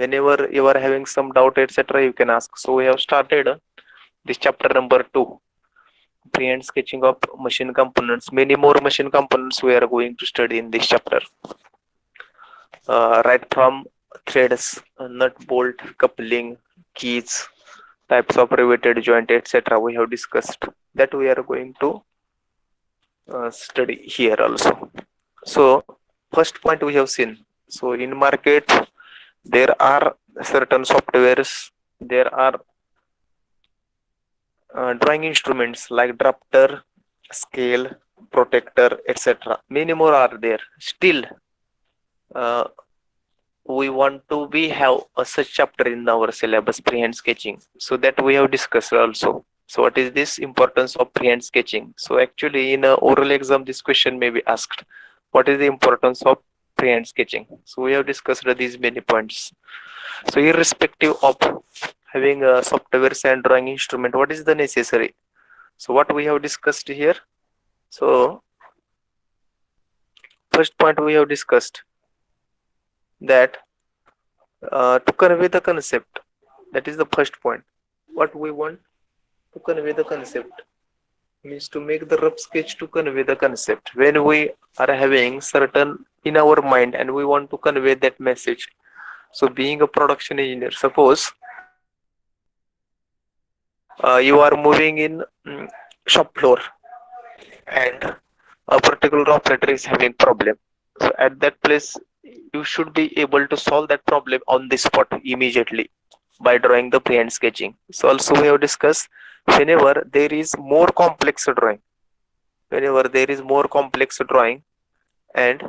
Whenever you are having some doubt, etc., you can ask. So we have started this chapter number 2, freehand sketching of machine components. Many more machine components we are going to study in this chapter, right from threads, nut, bolt, coupling, keys, types of riveted joint, etc. We have discussed that we are going to study here also. So first point we have seen. So in market there are certain softwares. There are drawing instruments like drafter, scale, protector, etc. Many more are there. Still, uh, we want to be have a such chapter in our syllabus, freehand sketching. So that we have discussed also. So what is this importance of freehand sketching? So actually, in a oral exam, this question may be asked: what is the importance of freehand sketching? So we have discussed these many points. So irrespective of having a softwares and drawing instrument, what is the necessary? So what we have discussed here. So first point we have discussed that to convey the concept. That is the first point. What we want to convey the concept means to make the rough sketch to convey the concept. When we are having certain in our mind and we want to convey that message. So being a production engineer, suppose you are moving in shop floor and a particular operator is having problem. So at that place, you should be able to solve that problem on the spot immediately by drawing the freehand sketching. So also we have discussed whenever there is more complex drawing, whenever there is more complex drawing, and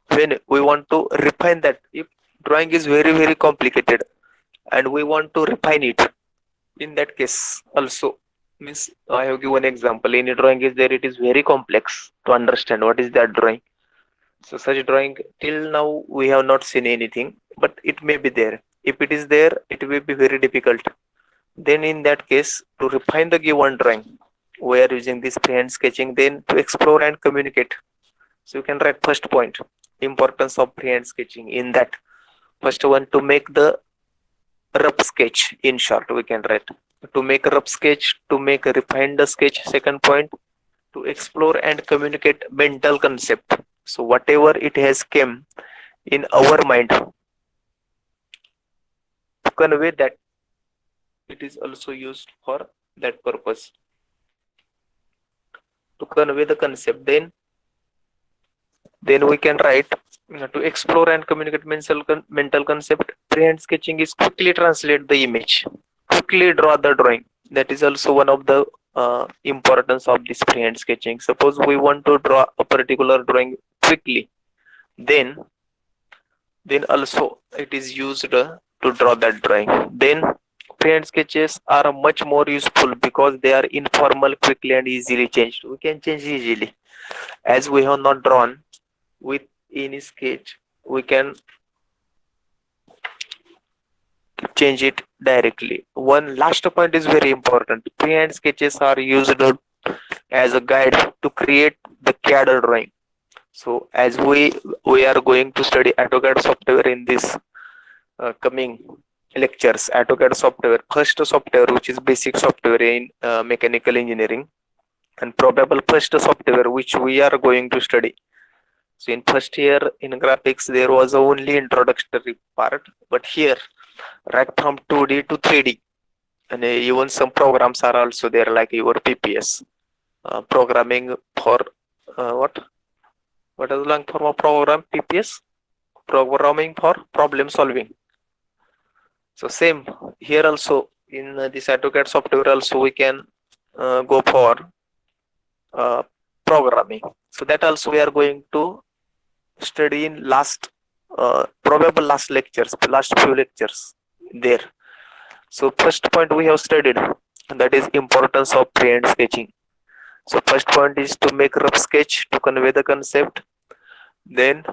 when we want to refine that, if drawing is very complicated and we want to refine it, in that case also means I have given example. Any drawing is there, it is very complex to understand what is that drawing. So such drawing till now we have not seen anything, but it may be there. If it is there, it will be very difficult. Then in that case, to refine the given drawing, we are using this freehand sketching. Then to explore and communicate, so you can write first point, importance of freehand sketching. In that first one, to make the rough sketch. In short, we can write to make a rough sketch, to make a refined sketch. Second point, to explore and communicate mental concept. So whatever it has came in our mind, to convey that, it is also used for that purpose, to convey the concept. Then we can write to explore and communicate mental concept. Freehand sketching is quickly translate the image, quickly draw the drawing. That is also one of the importance of this freehand sketching. Suppose we want to draw a particular drawing quickly, then also it is used to draw that drawing. Then freehand sketches are much more useful because they are informal, quickly and easily changed. We can change easily. As we have not drawn with any sketch, we can change it directly. One last point is very important. Freehand sketches are used as a guide to create the CAD drawing. So as we are going to study AutoCAD software in this coming lectures. AutoCAD software, first software which is basic software in mechanical engineering, and probable first software which we are going to study. So in first year in graphics there was only introductory part, but here right from 2D to 3D, and even some programs are also there like your PPS, programming for what is the long form of program? PPS, programming for problem solving. So same here also in this AutoCAD software also we can go for programming. So that also we are going to study in last probable last lectures, last few lectures there. So first point we have studied, and that is importance of freehand sketching. So first point is to make rough sketch to convey the concept. Then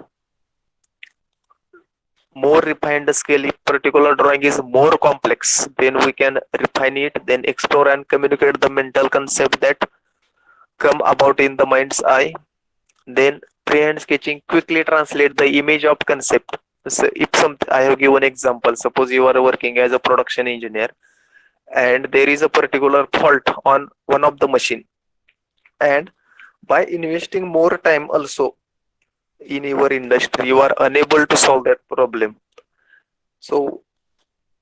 more refined scale, if particular drawing is more complex, then we can refine it. Then explore and communicate the mental concept that come about in the mind's eye. Then freehand sketching quickly translate the image of concept. So if some I have given example, suppose you are working as a production engineer and there is a particular fault on one of the machine, and by investing more time also in your industry you are unable to solve that problem. So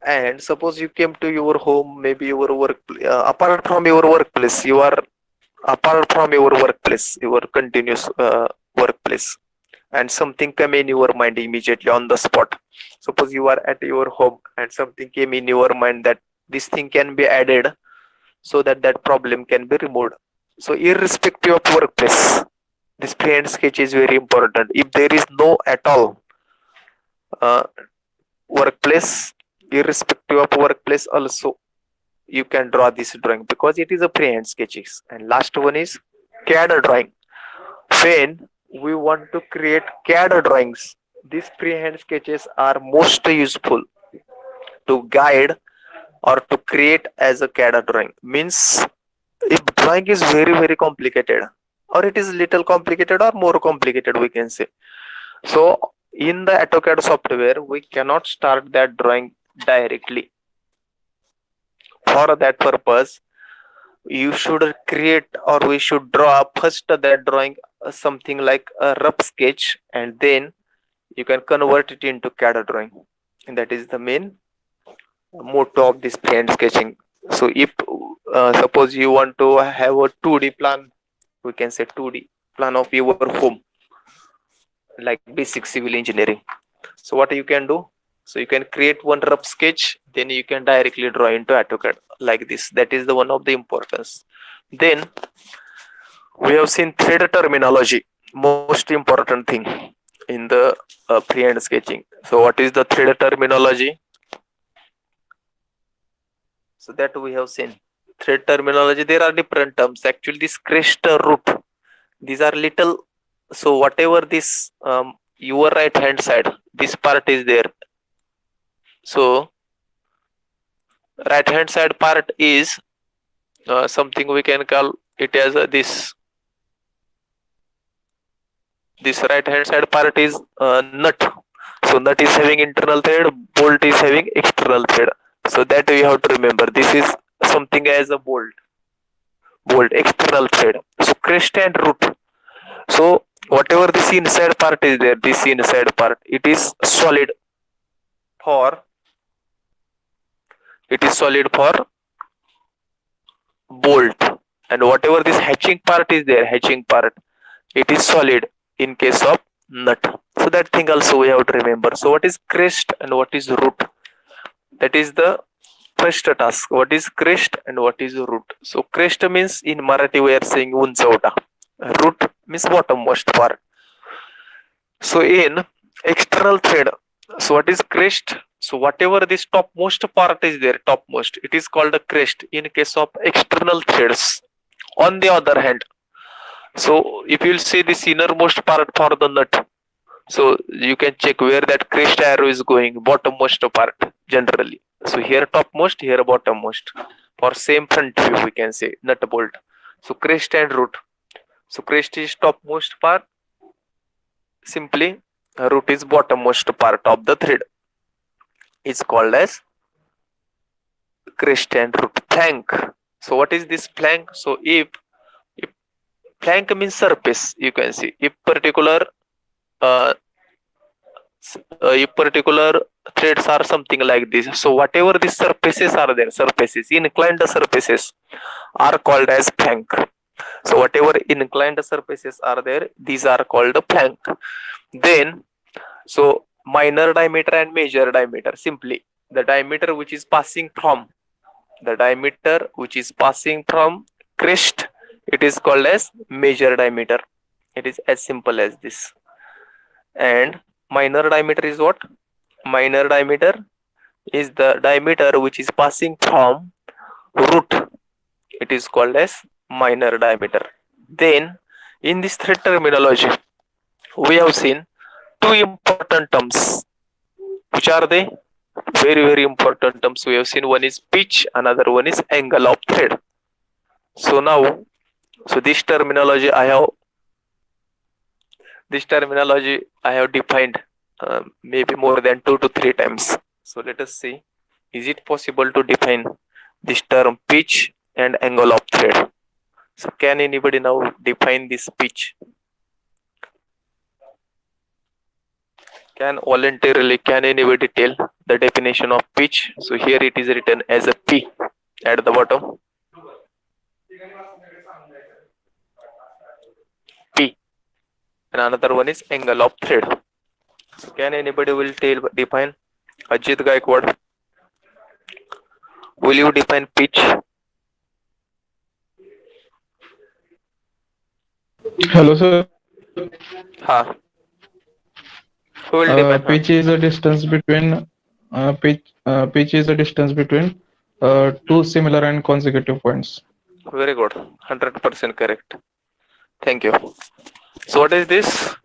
and suppose you came to your home, maybe your work, apart from your workplace, you are apart from your workplace, your continuous workplace, and something come in your mind immediately on the spot. Suppose you are at your home and something came in your mind that this thing can be added so that that problem can be removed. So irrespective of workplace, this freehand sketch is very important. If there is no at all uh, workplace, irrespective of workplace also, you can draw this drawing because it is a freehand sketches. And last one is CAD drawing. When we want to create CAD drawings, these freehand sketches are most useful to guide or to create as a CAD drawing. Means if drawing is very complicated or it is little complicated or more complicated, we can say. So in the AutoCAD software, we cannot start that drawing directly. For that purpose, you should create or we should draw first that drawing something like a rough sketch, and then you can convert it into CAD drawing. And that is the main motto of this freehand sketching. So if suppose you want to have a 2D plan, we can say 2D plan of your home, like basic civil engineering. So what you can do? So you can create one rough sketch, then you can directly draw into AutoCAD like this. That is the one of the importance. Then we have seen thread terminology, most important thing in the freehand sketching. So what is the thread terminology? So that we have seen thread terminology. There are different terms. Actually, this crest root, these are little. So whatever this your right hand side, this part is there. So right hand side part is something we can call it as this right hand side part is nut. So nut is having internal thread, bolt is having external thread. So that we have to remember. This is something as a bolt external thread. So crest and root. So whatever this inside part is there, this inside part, it is solid for bolt, and whatever this hatching part is there, hatching part, it is solid in case of nut. So that thing also we have to remember. So what is crest and what is root? That is the first task. What is crest and what is root? So crest means in Marathi we are saying unchauta. Root means bottommost part. So in external thread, so what is crest? So whatever this topmost part is there, topmost, it is called a crest in case of external threads. On the other hand, so if you will see this innermost part for the nut, so you can check where that crest arrow is going, bottommost part generally. So here topmost, here bottommost. For same front view, we can say nut bolt. So crest and root. So crest is topmost part. Simply root is bottommost part of the thread. It's called as crest and root. Flank. So what is this flank? So if flank means surface, you can see if particular threads are something like this. So whatever these surfaces are there, surfaces, inclined surfaces are called as flank. So whatever inclined surfaces are there, these are called flank. Then, so minor diameter and major diameter. Simply the diameter which is passing from crest, it is called as major diameter. It is as simple as this. And minor diameter is what? Minor diameter is the diameter which is passing from root. It is called as minor diameter. Then in this thread terminology, we have seen two important terms. Which are they? Very important terms we have seen. One is pitch, another one is angle of thread. So now, so this terminology I have This terminology I have defined maybe more than 2 to 3 times. So let us see, is it possible to define this term pitch and angle of thread? So can anybody now define this pitch? Can anybody tell the definition of pitch? So here it is written as a P at the bottom. P. And another one is angle of thread. Can anybody will define? Ajit Gaikwad, will you define pitch? Hello, sir. Ha. Who will define? Ha. Pitch is a distance between pitch is a distance between two similar and consecutive points. Very good. 100% correct. Thank you. So what is this?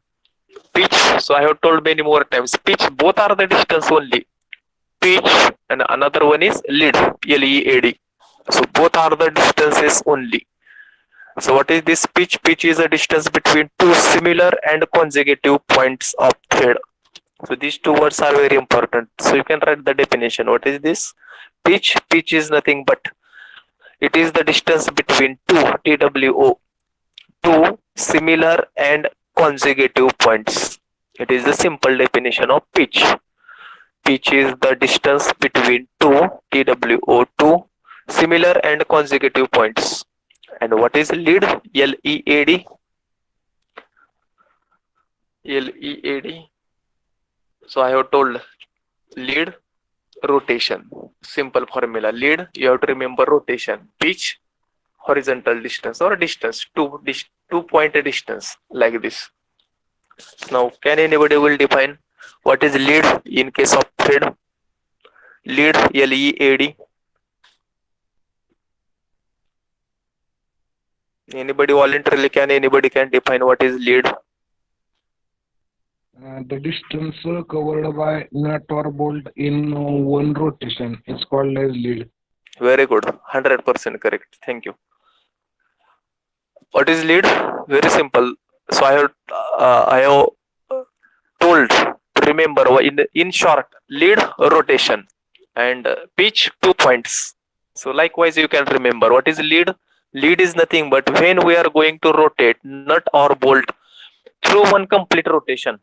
Pitch. So I have told many more times. Pitch, both are the distance only. Pitch and another one is lead. Lead. So both are the distances only. So what is this pitch? Pitch is a distance between two similar and consecutive points of thread. So these two words are very important. So you can write the definition. What is this? Pitch. Pitch is nothing but it is the distance between two similar and consecutive points. It is the simple definition of pitch. Pitch is the distance between two similar and consecutive points. And what is lead? Lead. Lead. So I have told lead, rotation. Simple formula. Lead, you have to remember rotation. Pitch, horizontal distance or distance, two point distance like this. Now, can anybody will define what is lead in case of thread? Lead, Lead. Anybody voluntarily anybody can define what is lead? The distance covered by nut or bolt in one rotation is called as lead. Very good. 100% correct. Thank you. What is lead? Very simple. So I have told to remember in short, lead, rotation, and pitch, 2 points. So likewise you can remember what is lead. Lead is nothing but when we are going to rotate nut or bolt through one complete rotation.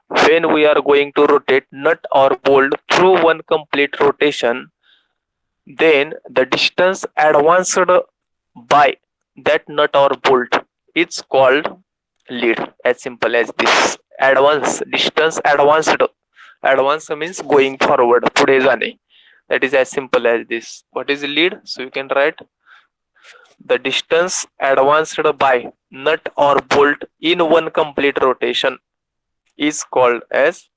When we are going to rotate nut or bolt through one complete rotation, then the distance advanced by that nut or bolt is called lead. As simple as this. Advance means going forward. पुढे जाणे. That is as simple as this. What is lead? So you can write the distance advanced by nut or bolt in one complete rotation is called as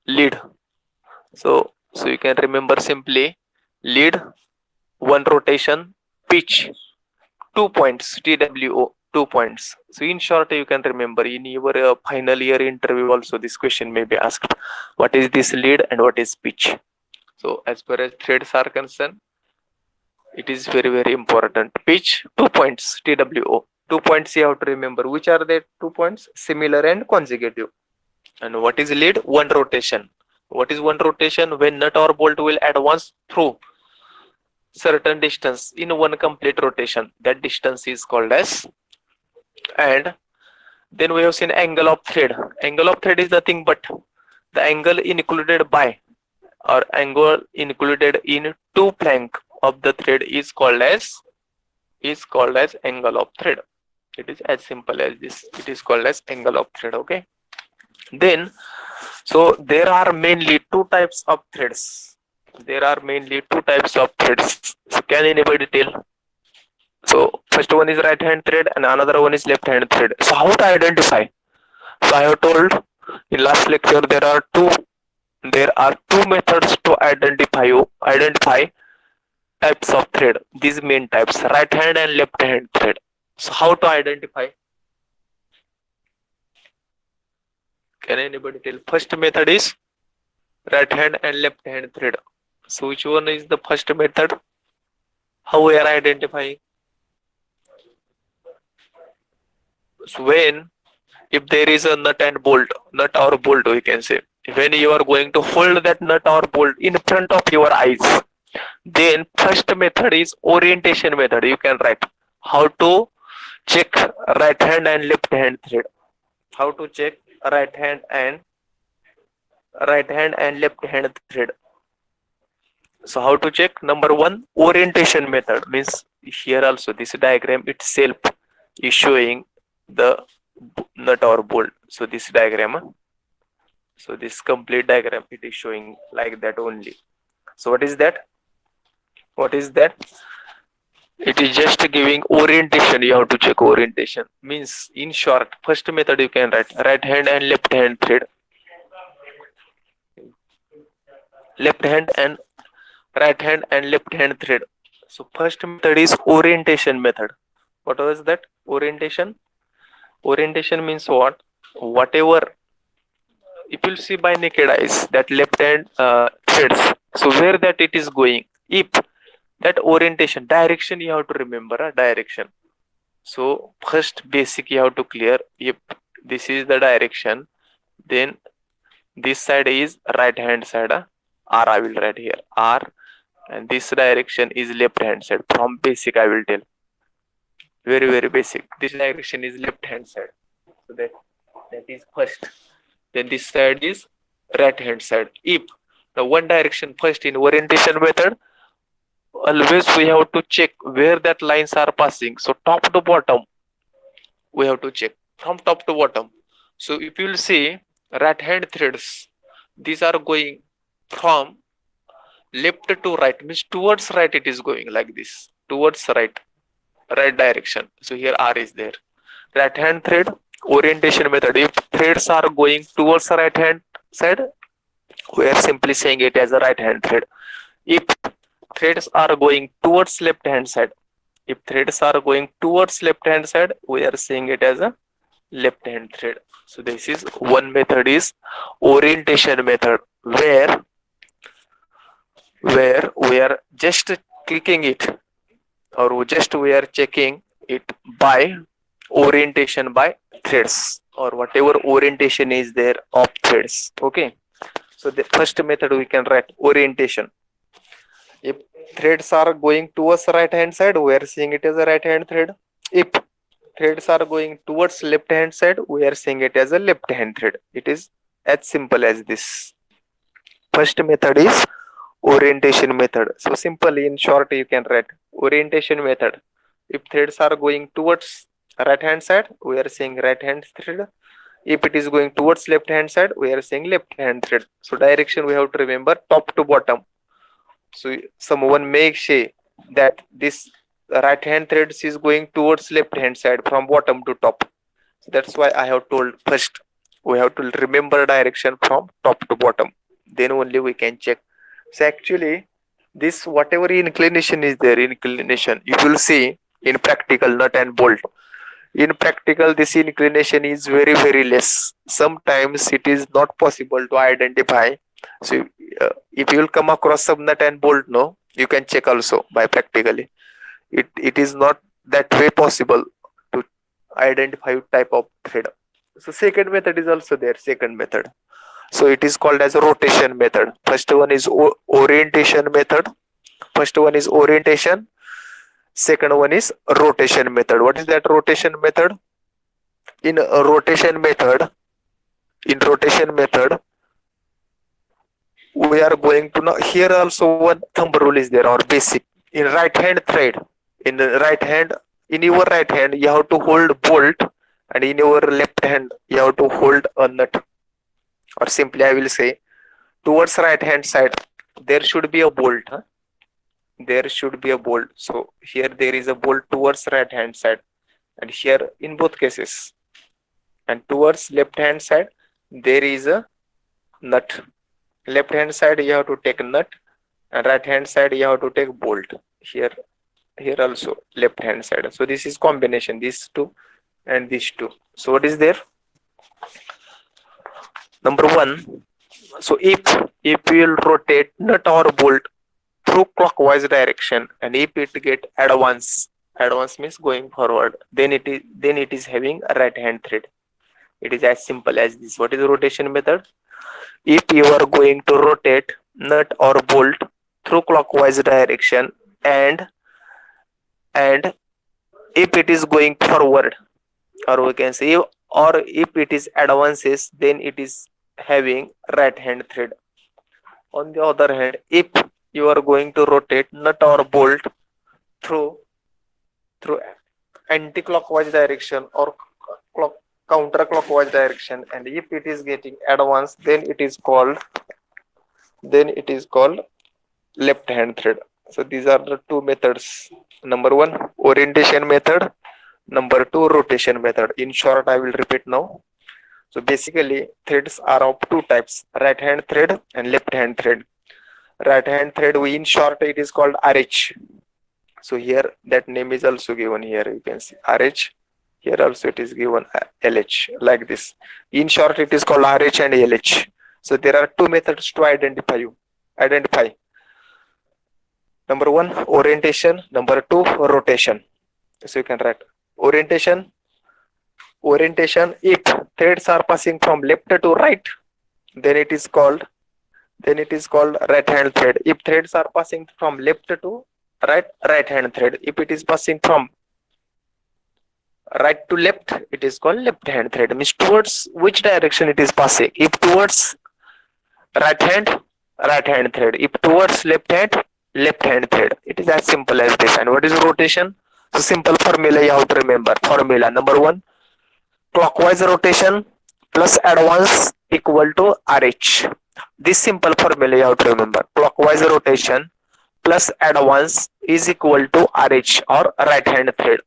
lead. So you can remember simply lead, one rotation, pitch, 2 points, TWO, 2 points. So in short, you can remember in your final year interview also this question may be asked. What is this lead and what is pitch? So as far as threads are concerned, it is very, very important. Pitch, 2 points, TWO. 2 points you have to remember. Which are the 2 points? Similar and consecutive. And what is lead? One rotation. What is one rotation? When nut or bolt will advance through certain distance in one complete rotation. That distance is called as. And then we have seen angle of thread. Angle of thread is nothing but the angle included by or angle included in two flank of the thread is called as angle of thread. It is as simple as this. It is called as angle of thread. Okay. Then, so there are mainly two types of threads. So can anybody tell? So first one is right hand thread and another one is left hand thread. So how to identify? So I have told in last lecture there are two methods to identify types of thread. These main types, right hand and left hand thread. So how to identify? Can anybody tell? First method is right hand and left hand thread. So which one is the first method? How we are identifying? So when if there is a nut or bolt, we can say, when you are going to hold that nut or bolt in front of your eyes, then first method is orientation method. You can write how to check right hand and left hand thread. How to check right hand and left hand thread. So how to check? Number one, orientation method means here also this diagram itself is showing the nut or bolt. So this diagram, so this complete diagram it is showing like that only. So what is that? What is that? It is just giving orientation. You have to check orientation. Means in short, first method you can write right hand and left hand thread. Left hand and right hand and left hand thread. So first method is orientation method. What was that? Orientation. Orientation means what? Whatever, if you see by naked eyes that left hand threads. So where that it is going? If that orientation, direction you have to remember a direction. So first basic you have to clear. If this is the direction, then this side is right hand side. R I will write here R, and this direction is left hand side. From basic I will tell. Very basic. This direction is left hand side. So that is first. Then this side is right hand side. If the one direction first in orientation method, always we have to check where that lines are passing. So top to bottom we have to check from top to bottom. So if you will see right hand threads, these are going from left to right, means towards right it is going like this, towards right direction. So here R is there. Right hand thread orientation method, if threads are going towards the right hand side, we are simply saying it as a right hand thread. If threads are going towards left hand side, if threads are going towards left hand side, we are saying it as a left hand thread. So this is one method is orientation method, where we are just clicking it, or just we are checking it by orientation by threads, or whatever orientation is there of threads. Okay, so the first method we can write orientation. If threads are going towards right hand side, we are seeing it as a right hand thread. If threads are going towards left hand side, we are seeing it as a left hand thread. It is as simple as this. First method is orientation method. So simple, in short you can write orientation method. If threads are going towards right hand side, we are saying right hand thread. If it is going towards left hand side, we are saying left hand thread. So direction we have to remember top to bottom. So someone may say that this right hand threads is going towards left hand side from bottom to top. So that's why I have told first we have to remember direction from top to bottom. Then only we can check. So actually this whatever inclination is there, inclination you will see in practical nut and bolt. In practical this inclination is very less. Sometimes it is not possible to identify. So if you will come across some nut and bolt, no, you can check also by practically. It is not that way possible to identify type of thread. So second method is also there, second method. So it is called as a rotation method. First one is orientation method. First one is orientation. Second one is rotation method. What is that rotation method? In a rotation method, we are going to know here also one thumb rule is there, or basic. In right hand thread, in the right hand, in your right hand you have to hold bolt, and in your left hand you have to hold a nut. Or simply I will say towards right hand side there should be a bolt. There should be a bolt. So here there is a bolt towards right hand side, and here in both cases. And towards left hand side there is a nut. Left hand side you have to take nut, and right hand side you have to take bolt. Here also left hand side. So this is combination, these two and these two. So what is there? Number one, so if we will rotate nut or bolt through clockwise direction, and if it get advance Advance means going forward. Then it is having a right hand thread. It is as simple as this. What is the rotation method? If you are going to rotate nut or bolt through clockwise direction, and if it is going forward, or we can say, or if it is advances, then it is having right hand thread. On the other hand, if you are going to rotate nut or bolt through through anti-clockwise direction or clock counterclockwise direction, and if it is getting advanced, then it is called left hand thread. So these are the two methods. Number one, orientation method. Number two, rotation method. In short, I will repeat now. So basically, threads are of two types: right hand thread and left hand thread. Right hand thread, we in short, it is called RH. So here that name is also given here. You can see RH. Here also it is given LH, like this. In short, it is called RH and LH. So there are two methods to identify. Number one, orientation. Number two, rotation. So you can write orientation. Orientation, if threads are passing from left to right, then it is called right hand thread. If threads are passing from left to right hand thread. If it is passing from right to left, it is called left hand thread. Means towards which direction it is passing. If towards right hand thread. If towards left hand thread. It is as simple as this. And what is rotation? So simple formula you have to remember. Formula number one, clockwise rotation plus advance equal to RH. This simple formula you have to remember. Clockwise rotation plus advance is equal to RH, or right hand thread.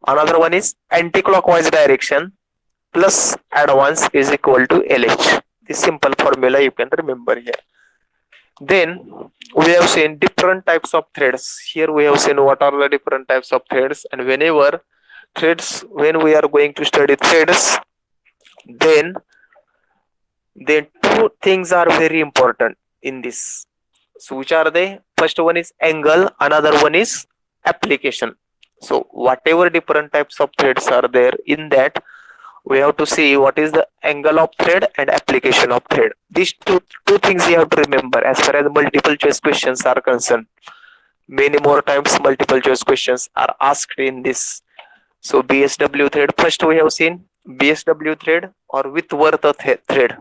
Another one is anti-clockwise direction plus advance is equal to LH. This simple formula you can remember here. Then we have seen different types of threads. Here we have seen what are the different types of threads, and when we are going to study threads, then two things are very important in this. So which are they? First one is angle, another one is application. So whatever different types of threads are there, in that we have to see what is the angle of thread and application of thread. These two things you have to remember as far as multiple choice questions are concerned. Many more times multiple choice questions are asked in this. So BSW thread, first we have seen BSW thread or with worth thread.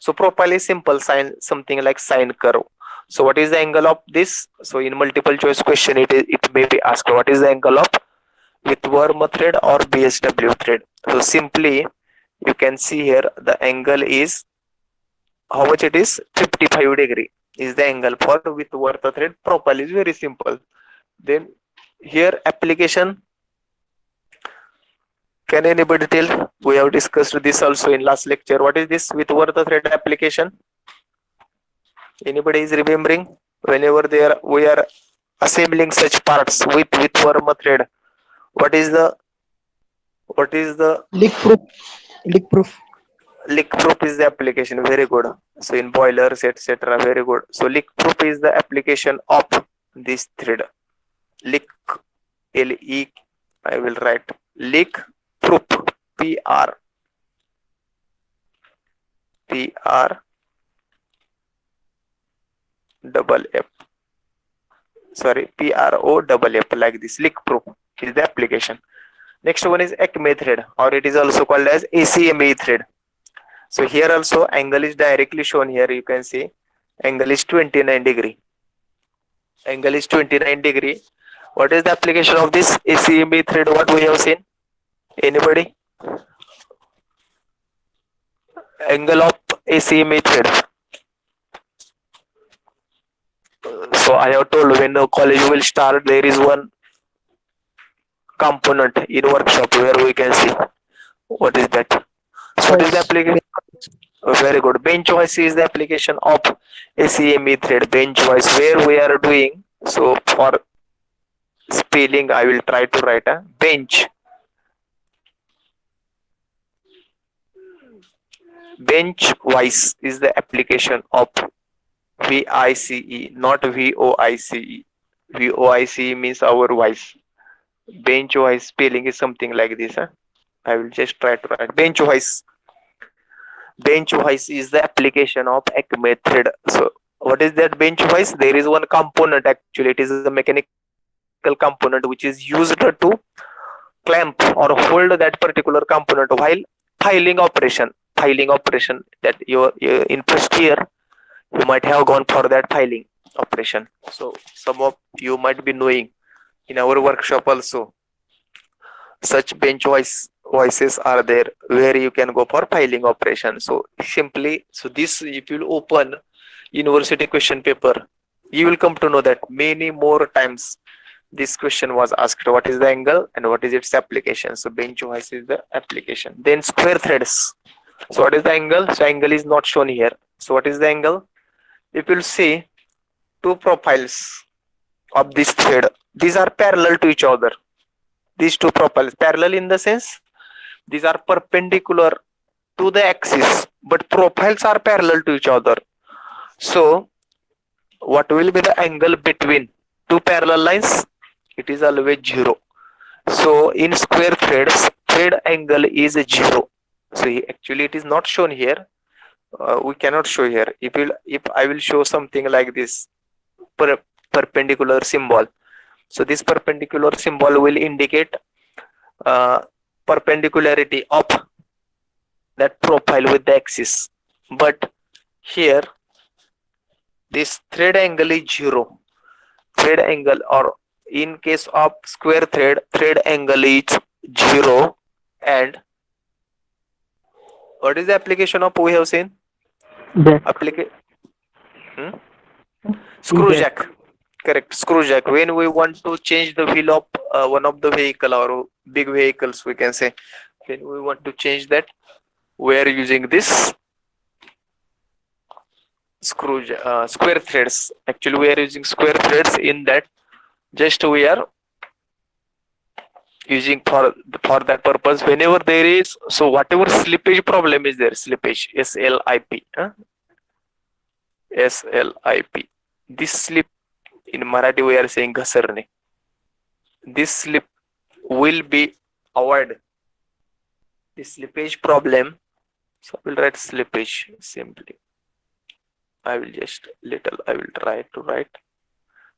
So profile is simple, sine, something like sine curve. So what is the angle of this? So in multiple choice question it may be asked what is the angle of with worm thread or BSW thread. So simply you can see here the angle is how much it is, 55 degree is the angle for with worth thread. Profile is very simple. Then here application, can anybody tell? We have discussed this also in last lecture. What is this with worth thread application? Anybody is remembering? Whenever we are assembling such parts with worm thread, what is the Leak proof. Leak proof. leak proof is the application. Very good. So in boilers etc. Very good. So leak proof is the application of this thread. Leak, LE, I will write leak proof, PR double F, sorry, PROFF, like this. Leak proof is the application. Next one is Acme thread, or it is also called as ACME thread. So here also angle is directly shown here. You can see angle is 29 degree. Angle is 29 degree. What is the application of this ACME thread? What we have seen? Anybody? Angle of ACME thread. So I have told when the college will start, there is one component in workshop where we can see what is that. So what is the application? Very good. Bench voice is the application of ACME thread. Bench voice, where we are doing. So for spelling, I will try to write a bench. Bench voice is the application of VICE, not VOICE. VOICE means our voice. Bench wise spelling is something like this. Huh? I will just try to write bench wise. Bench wise is the application of a method. So what is that bench wise? There is one component, actually it is a mechanical component which is used to clamp or hold that particular component while filing operation, that you in first year you might have gone for that filing operation. So some of you might be knowing in our workshop also such bench voices are there where you can go for filing operation. So simply, so this, if you open university question paper, you will come to know that many more times this question was asked, what is the angle and what is its application. So bench voice is the application. Then square threads. So what is the angle? So angle is not shown here. So what is the angle? If you'll see two profiles of this thread, these are parallel to each other. These two profiles parallel in the sense these are perpendicular to the axis, but profiles are parallel to each other. So what will be the angle between two parallel lines? It is always 0. So in square threads, thread angle is 0. So actually it is not shown here. We cannot show here. If I will show something like this perpendicular symbol. So this perpendicular symbol will indicate uh, perpendicularity of that profile with the axis. But here this thread angle is 0. Thread angle, or in case of square thread, thread angle is 0. And what is the application of, we have seen? Jack. Hmm? Screw Jack. jack. Correct, screw jack. When we want to change the wheel of one of the vehicle or big vehicles, we can say, when we want to change that, we are using this square threads. Actually, we are using square threads in that. Just we are using for that purpose. Whenever there is, so whatever slippage problem is there, slippage, SLIP, SLIP. This slip in Marathi we are saying घसरणे. This slip will be avoided. The slippage problem. So I will write slippage simply. I will try to write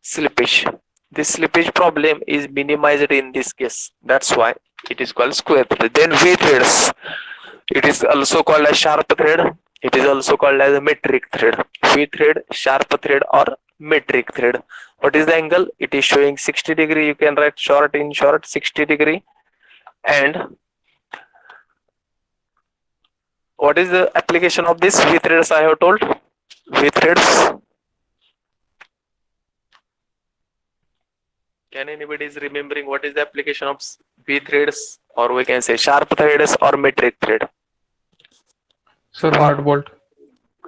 slippage. This slippage problem is minimized in this case. That's why it is called square thread. Then V threads. It is also called as sharp thread. It is also called as a metric thread. V thread, sharp thread, or metric thread. What is the angle? It is showing 60 degree. You can write short in short 60 degree. And what is the application of this V threads? I have told V threads. Can anybody is remembering what is the application of V threads, or we can say sharp threads or metric thread? Sir, nut bolt.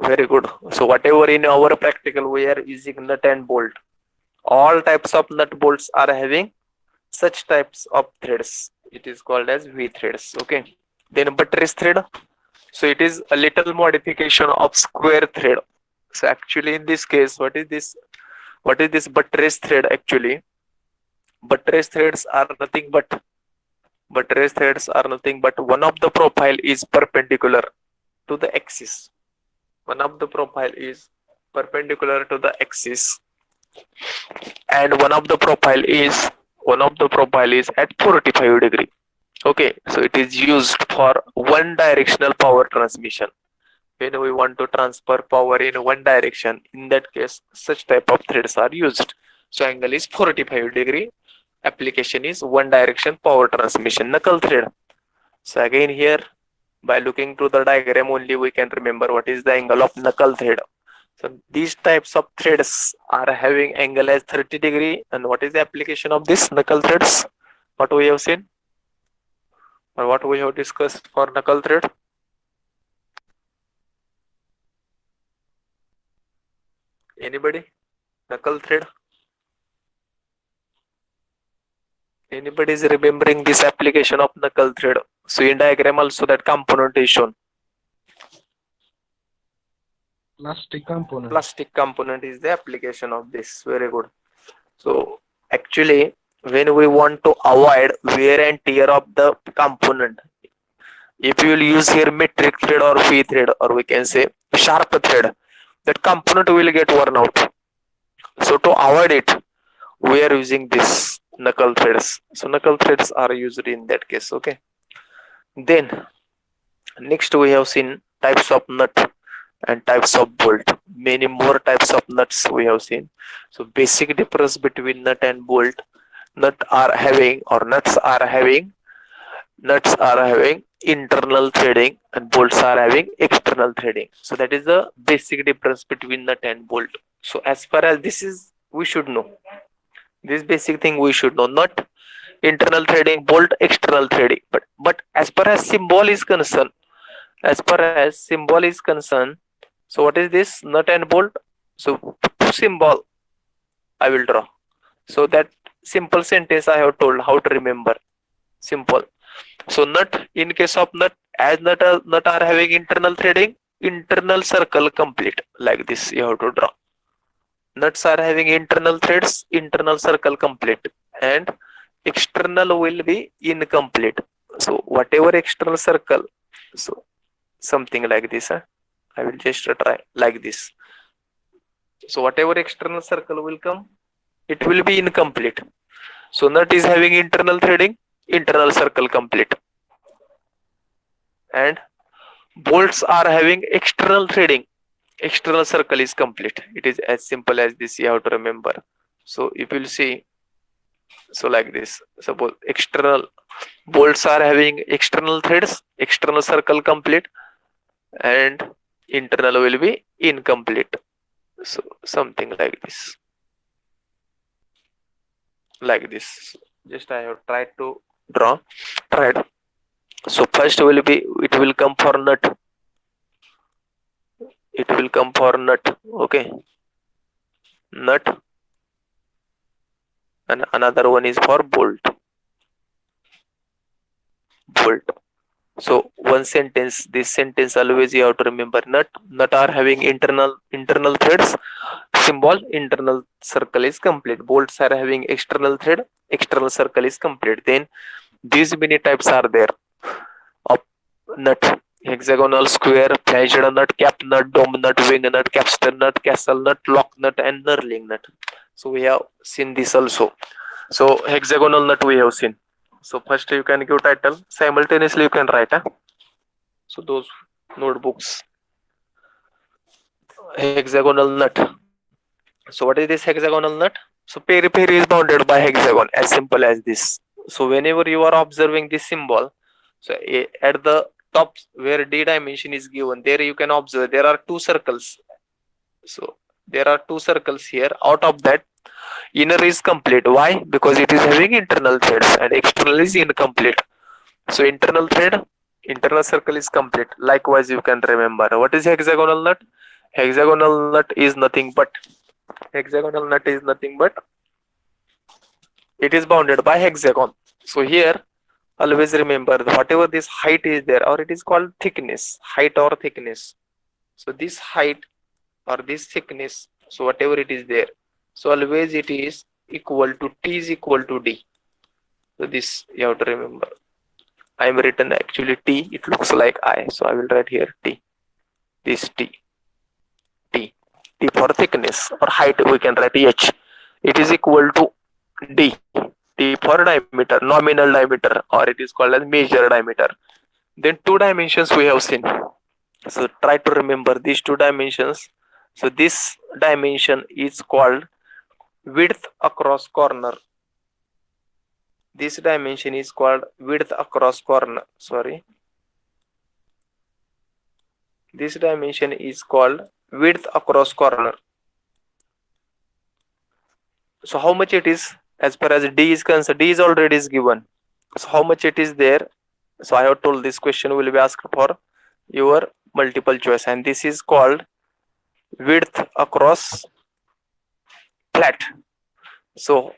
Very good. So whatever in our practical we are using nut and bolt. All types of nut bolts are having such types of threads. It is called as V threads. Okay. Then buttress thread. So it is a little modification of square thread. So actually in this case, what is this? What is this buttress thread actually? Buttress threads are nothing but one of the profile is perpendicular to the axis. One of the profile is perpendicular to the axis, and one of the profile is at 45 degree. Okay, so it is used for one directional power transmission. When we want to transfer power in one direction, in that case such type of threads are used. So angle is 45 degree. Application is one direction power transmission, knuckle thread. So again here, by looking to the diagram only, we can remember what is the angle of knuckle thread. So these types of threads are having angle as 30 degree. And what is the application of this knuckle threads? What we have seen or what we have discussed for knuckle thread? Anybody? Knuckle thread? Anybody is remembering this application of knuckle thread? So in diagram also that component is shown. Plastic component. Plastic component is the application of this. Very good. So actually when we want to avoid wear and tear of the component, if you will use here metric thread or V thread, or we can say sharp thread, that component will get worn out. So to avoid it, we are using this knuckle threads. So knuckle threads are used in that case. Okay. Then next we have seen types of nut and types of bolt. Many more types of nuts we have seen. So basic difference between nut and bolt. Nut are having or nuts are having internal threading and bolts are having external threading. So that is the basic difference between nut and bolt. So as far as this is, we should know this basic thing. We should know nut internal threading, bolt external threading. But as far as symbol is concerned, so what is this nut and bolt? So two symbol I will draw. So that simple sentence I have told how to remember. Simple. So nut, in case of nut, as nut are having internal threading, internal circle complete, like this you have to draw. Nuts are having internal threads, internal circle complete, and external will be incomplete. So whatever external circle, so something like this. I will just try like this. So whatever external circle will come, it will be incomplete. So nut is having internal threading, internal circle complete, and bolts are having external threading, external circle is complete. It is as simple as this, you have to remember. So if you will see, so like this, suppose external bolts are having external threads, external circle complete, and internal will be incomplete. So something like this, just I have tried to draw. So first will be, it will come for nut, okay, nut, and another one is for bolt. So one sentence, this sentence always you have to remember. Nut are having internal threads, symbol internal circle is complete. Bolts are having external thread, external circle is complete. Then these many types are there of nut: hexagonal, square, flanged nut, cap nut, dome nut, wing nut, capstan nut, castle nut, lock nut, and knurling nut. So we have seen this also. So hexagonal nut we have seen. So first you can give title, simultaneously you can write. So those notebooks, hexagonal nut. So what is this hexagonal nut? So periphery is bounded by hexagon, as simple as this. So whenever you are observing this symbol, so at the top where D dimension is given, there you can observe there are two circles. So there are two circles here. Out of that, inner is complete. Why? Because it is having internal threads and external is incomplete. So internal thread, internal circle is complete. Likewise, you can remember what is hexagonal nut. Hexagonal nut is nothing but it is bounded by hexagon. So here always remember whatever this height is there, or it is called thickness, height or thickness. So this height or this thickness, so whatever it is there, so always it is equal to T is equal to D. So this you have to remember. I am written actually T, it looks like I, so I will write here T. This T for thickness or height, we can write H. It is equal to D for diameter, nominal diameter, or it is called as measure diameter. Then two dimensions we have seen. So try to remember these two dimensions. So this dimension is called width across corner. This dimension is called width across corner. This dimension is called width across corner. So how much it is? As far as D is concerned, D is already given. So how much it is there? So I have told this question will be asked for your multiple choice, and this is called width across flat. So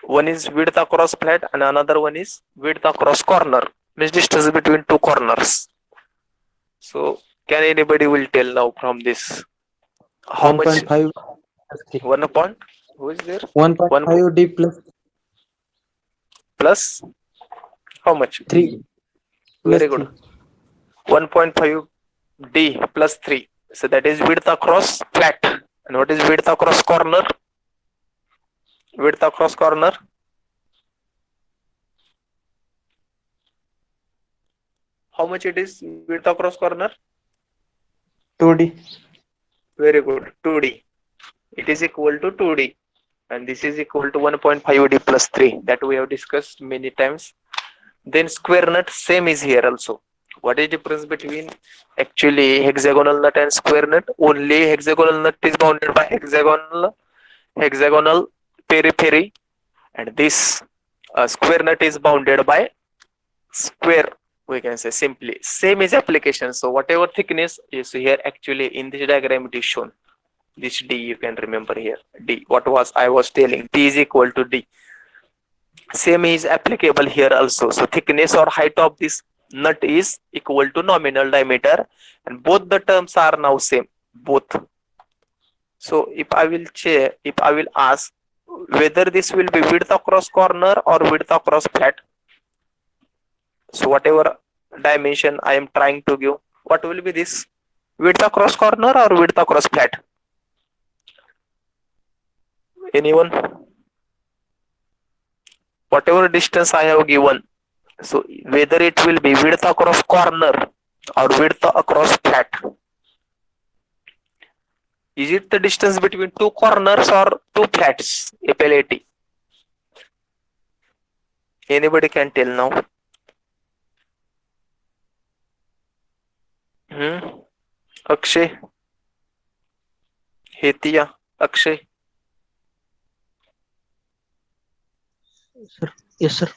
one is width across flat and another one is width across corner, means distance between two corners. So can anybody will tell now from this how much? 1.5 1 point. Who is there? 1.5 D plus plus how much? 3 plus Very good. 3. 1.5 D plus 3. So that is width across flat. And what is width across corner? Width across corner. How much it is width across corner? 2D. Very good. 2D. It is equal to 2D. And this is equal to 1.5D plus 3. That we have discussed many times. Then square nut same is here also. What is the difference between actually hexagonal nut and square nut? Only hexagonal nut is bounded by hexagonal periphery, and this square nut is bounded by square. We can say simply same is application. So whatever thickness is here, actually in this diagram it is shown. This D you can remember here. D. What was I was telling? D is equal to D. Same is applicable here also. So thickness or height of this nut is equal to nominal diameter, and both the terms are now same. Both. So if I will ask whether this will be width across corner or width across flat. So whatever dimension I am trying to give, what will be this? Width across corner or width across flat? Anyone? Whatever distance I have given, so whether it will be width across corner or width across flat. Is it the distance between two corners or two flats? FLAT. Anybody can tell now. Akshay, Hetia, Akshay. Sir. Yes, sir.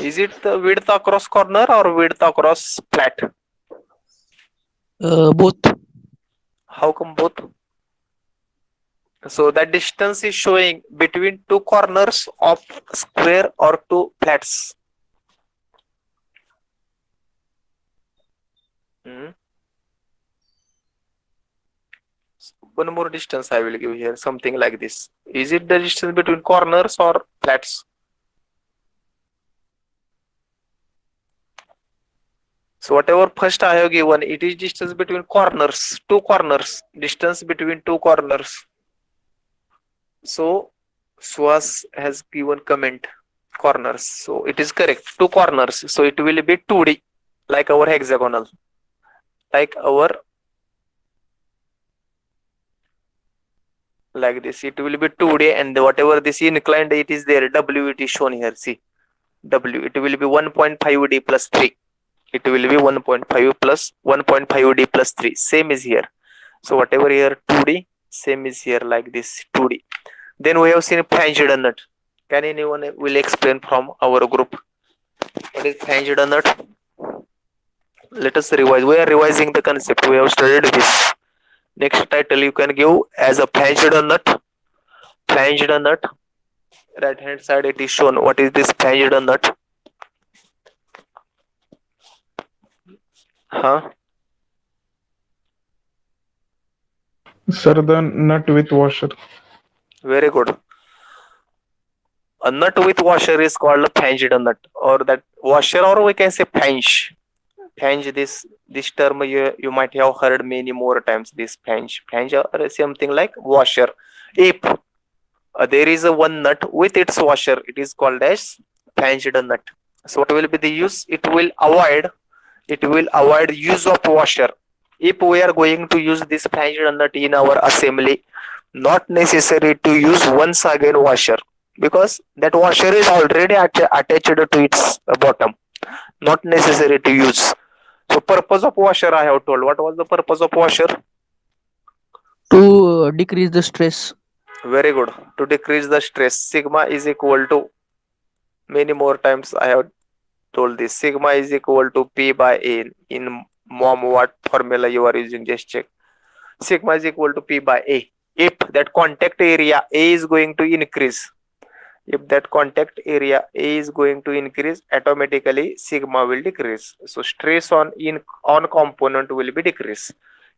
Is it the width across corner or width across flat? Both. How come both? So that distance is showing between two corners of square or two flats. One more distance I will give here, something like this. Is it the distance between corners or flats? So whatever first I have given, it is distance between corners, two corners, distance between two corners. So Suhas has given comment corners. So it is correct, two corners. So it will be 2D, like our hexagonal, like this. It will be 2D, and whatever this inclined it is there, W it is shown here. See, W it will be 1.5D plus 3. It will be 1.5 plus 1.5D plus 3. Same is here. So whatever here 2D, same is here like this 2D. Then we have seen flanged nut. Can anyone will explain from our group what is flanged nut? Let us revise. We are revising the concept. We have studied this. Next title you can give as a flanged nut. Flanged nut. Right hand side it is shown. What is this flanged nut? Sir, the nut with washer. Very good. A nut with washer is called a flanged nut, or that washer, or we can say flange. Flange, this term you might have heard many more times. This flange or something like washer. If there is a one nut with its washer, it is called as flanged nut. So what will be the use? It will avoid use of washer. If we are going to use this flanged nut in our assembly, not necessary to use once again washer, because that washer is already attached to its bottom. Not necessary to use. So purpose of washer I have told. What was the purpose of washer? To decrease the stress. Very good. To decrease the stress. Sigma is equal to, many more times I have told this. Sigma is equal to P by A. In mom, what formula you are using, just check. Sigma is equal to P by A. If that contact area A is going to increase, automatically sigma will decrease. So stress on component will be decreased.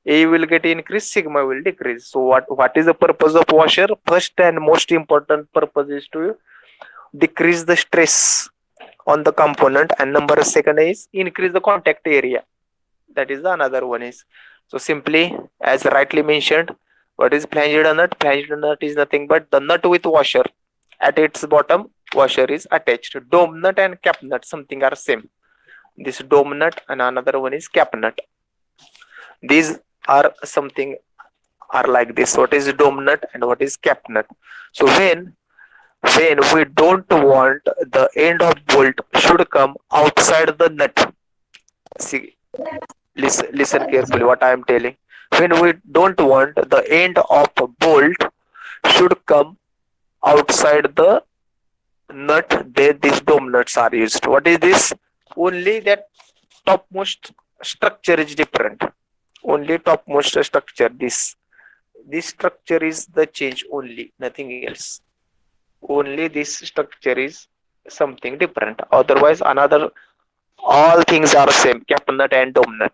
A will get increased, sigma will decrease. So what is the purpose of washer? First and most important purpose is to decrease the stress on the component, and number second is increase the contact area. That is the another one is. So simply, as rightly mentioned, what is flanged nut? Flanged nut is nothing but the nut with washer. At its bottom, washer is attached. Dome nut and cap nut something are same. This dome nut and another one is cap nut. These are something are like this. What is dome nut and what is cap nut? So when we don't want the end of bolt should come outside the nut. See, listen carefully what I am telling. When we don't want the end of a bolt should come outside the nut, then these dome nuts are used. What is this? Only that topmost structure is different. Only topmost structure. This structure is the change only, nothing else. Only this structure is something different. Otherwise, another all things are same. Cap nut and dome nut.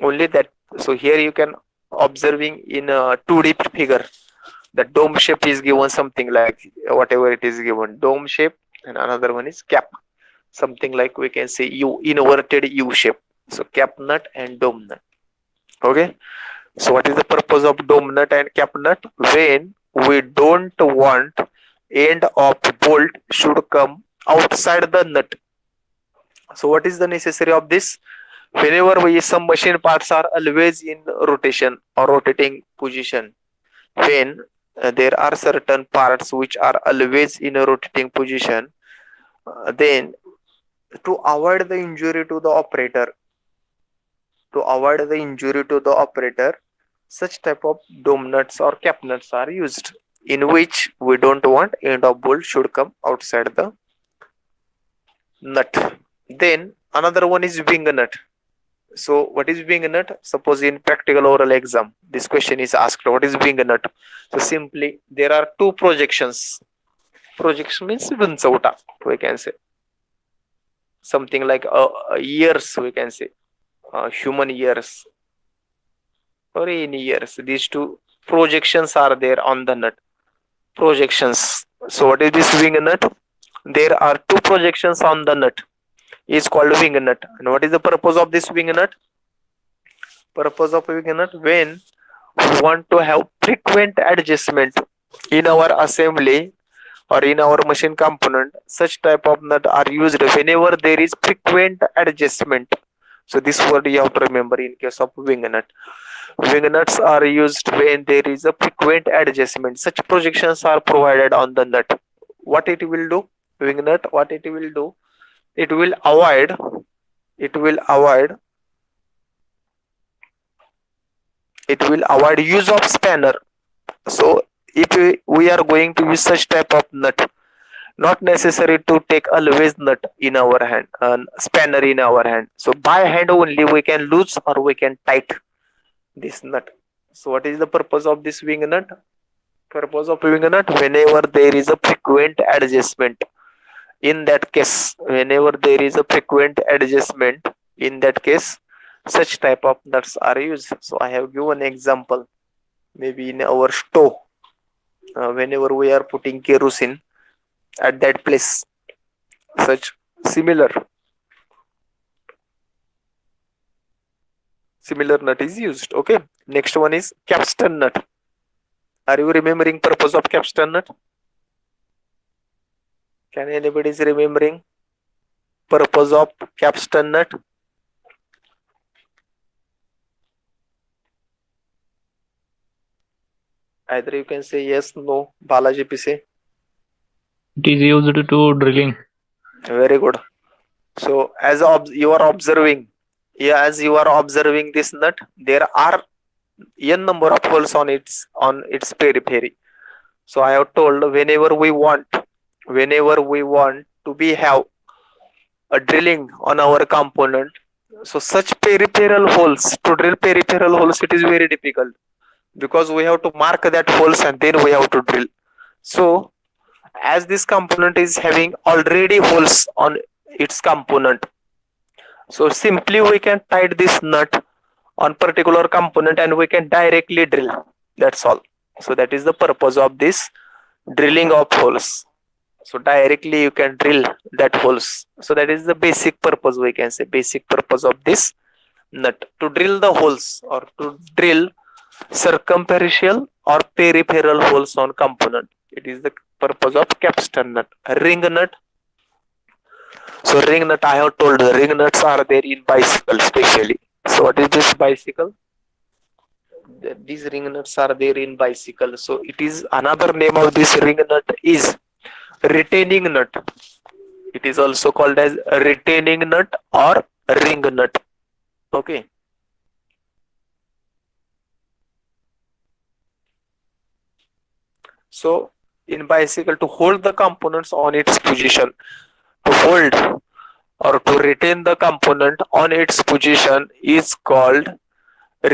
Only that. So here you can observing in a 2D figure. The dome shape is given something like whatever it is given. Dome shape and another one is cap. Something like we can say U, inverted U shape. So cap nut and dome nut. Okay. So what is the purpose of dome nut and cap nut? When we don't want end of bolt should come outside the nut. So what is the necessary of this? Whenever some machine parts are always in rotation or rotating position, when there are certain parts which are always in a rotating position, then to avoid the injury to the operator, such type of dome nuts or cap nuts are used, in which we don't want end of bolt should come outside the nut. Then another one is wing nut. So what is wing nut? Suppose in practical oral exam, this question is asked, what is wing nut? So simply there are two projections. Projection means vinsauta, we can say. Something like ears, we can say. Human ears or any ears. These two projections are there on the nut. Projections. So what is this wing nut? There are two projections on the nut. Is called wing nut. And what is the purpose of this wing nut? Purpose of wing nut, when we want to have frequent adjustment in our assembly or in our machine component, such type of nut are used whenever there is frequent adjustment. So this word you have to remember in case of wing nut. Wing nuts are used when there is a frequent adjustment. Such projections are provided on the nut. What it will do? Wing nut, what it will do? It will avoid use of spanner. So if we are going to use such type of nut, not necessary to take always nut in our hand, spanner in our hand. So by hand only we can loose or we can tight this nut. So what is the purpose of this wing nut? Purpose of wing nut, whenever there is a frequent adjustment. In that case, whenever there is a frequent adjustment, in that case, such type of nuts are used. So I have given example. Maybe in our stove, whenever we are putting kerosene at that place, such similar nut is used. Okay. Next one is capstan nut. Are you remembering purpose of capstan nut? Can anybody is remembering purpose of capstan nut? Either you can say yes, no. Balaji PC. It is used to drilling. Very good. So as you are observing this nut, there are n number of holes on its periphery. So I have told whenever we want to be have a drilling on our component, so such peripheral holes, to drill peripheral holes, it is very difficult, because we have to mark that holes and then we have to drill. So as this component is having already holes on its component, so simply we can tight this nut on particular component and we can directly drill. That's all. So that is the purpose of this drilling of holes. So directly you can drill that holes. So that is the basic purpose, we can say basic purpose of this nut, to drill the holes or to drill circumferential or peripheral holes on component. It is the purpose of capstan nut. Ring nut. So ring nut, I have told the ring nuts are there in bicycle specially. So what is this bicycle? These ring nuts are there in bicycle. So it is another name of this ring nut is retaining nut. It is also called as retaining nut or ring nut. Okay. So in bicycle, to hold the components on its position, to hold or to retain the component on its position is called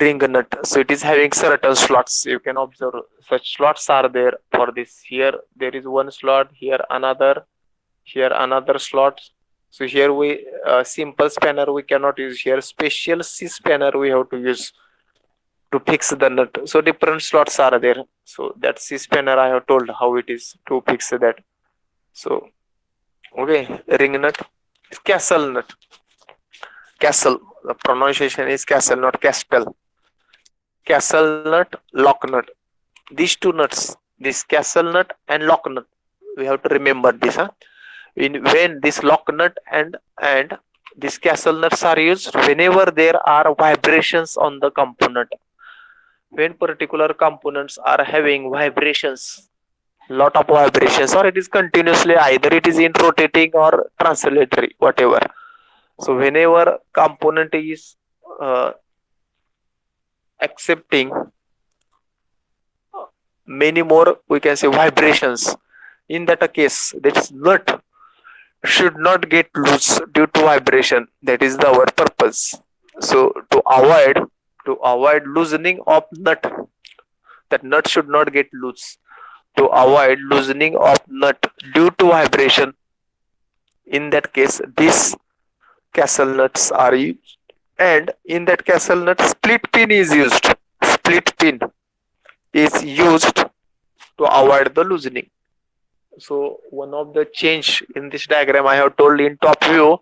ring nut. So it is having certain slots. You can observe such slots are there for this. Here there is one slot, here another slot. So here we simple spanner we cannot use, here special C spanner we have to use to fix the nut. So different slots are there. So that C spanner I have told how it is to fix that. So okay, ring nut, castle nut. Castle, the pronunciation is castle, not castle. Castle nut, lock nut. These two nuts, this castle nut and lock nut, we have to remember this. When this lock nut and these castle nuts are used whenever there are vibrations on the component. When particular components are having vibrations, lot of vibrations, or it is continuously, either it is in rotating or translatory, whatever. So whenever component is accepting many more, we can say vibrations, in that case this nut should not get loose due to vibration. That is our purpose. So to avoid loosening of nut, that nut should not get loose. To avoid loosening of nut due to vibration, in that case these castle nuts are used, and in that castle nut split pin is used. Split pin is used to avoid the loosening. So one of the change in this diagram I have told in top view,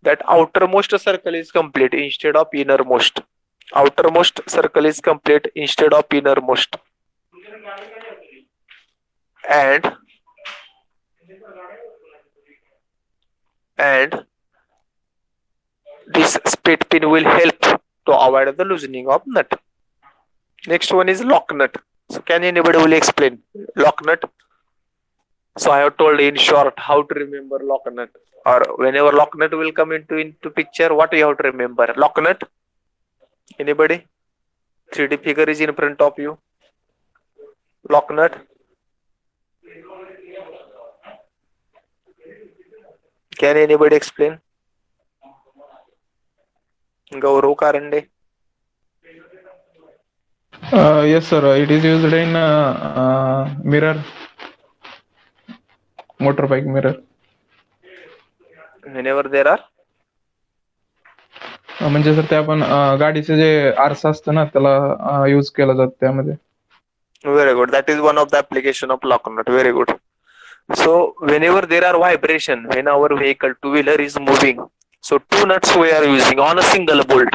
that outermost circle is complete instead of innermost. Outermost circle is complete instead of innermost. And this split pin will help to avoid the loosening of nut. Next one is lock nut. So can anybody will explain lock nut? So I have told in short how to remember lock nut, or whenever lock nut will come into picture, what you have to remember? Lock nut. Anybody? 3D figure is in front of you. Lock nut. Can anybody explain? Gaurav Karande. Yes, sir. It is used in mirror, motorbike mirror. Whenever there are म्हणजे sir ते आपण गाडीचे जे आरसा असतं ना त्याला use केला जातो त्यामध्ये. very good. That is one of the application of lock nut. Very good. So whenever there are vibration, when our vehicle two-wheeler is moving, so two nuts we are using on a single bolt.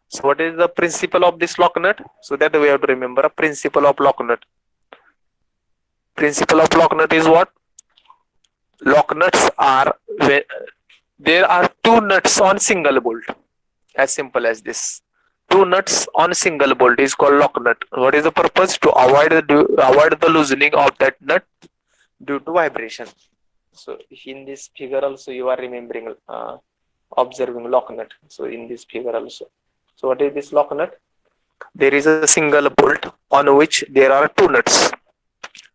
So what is the principle of this lock nut? So that we have to remember a principle of lock nut. Principle of lock nut is what? Lock nuts are when there are two nuts on single bolt. As simple as this. Two nuts on single bolt is called lock nut. What is the purpose? To avoid the loosening of that nut due to vibration. So in this figure also you are remembering observing lock nut. So in this figure also. So what is this lock nut? There is a single bolt on which there are two nuts.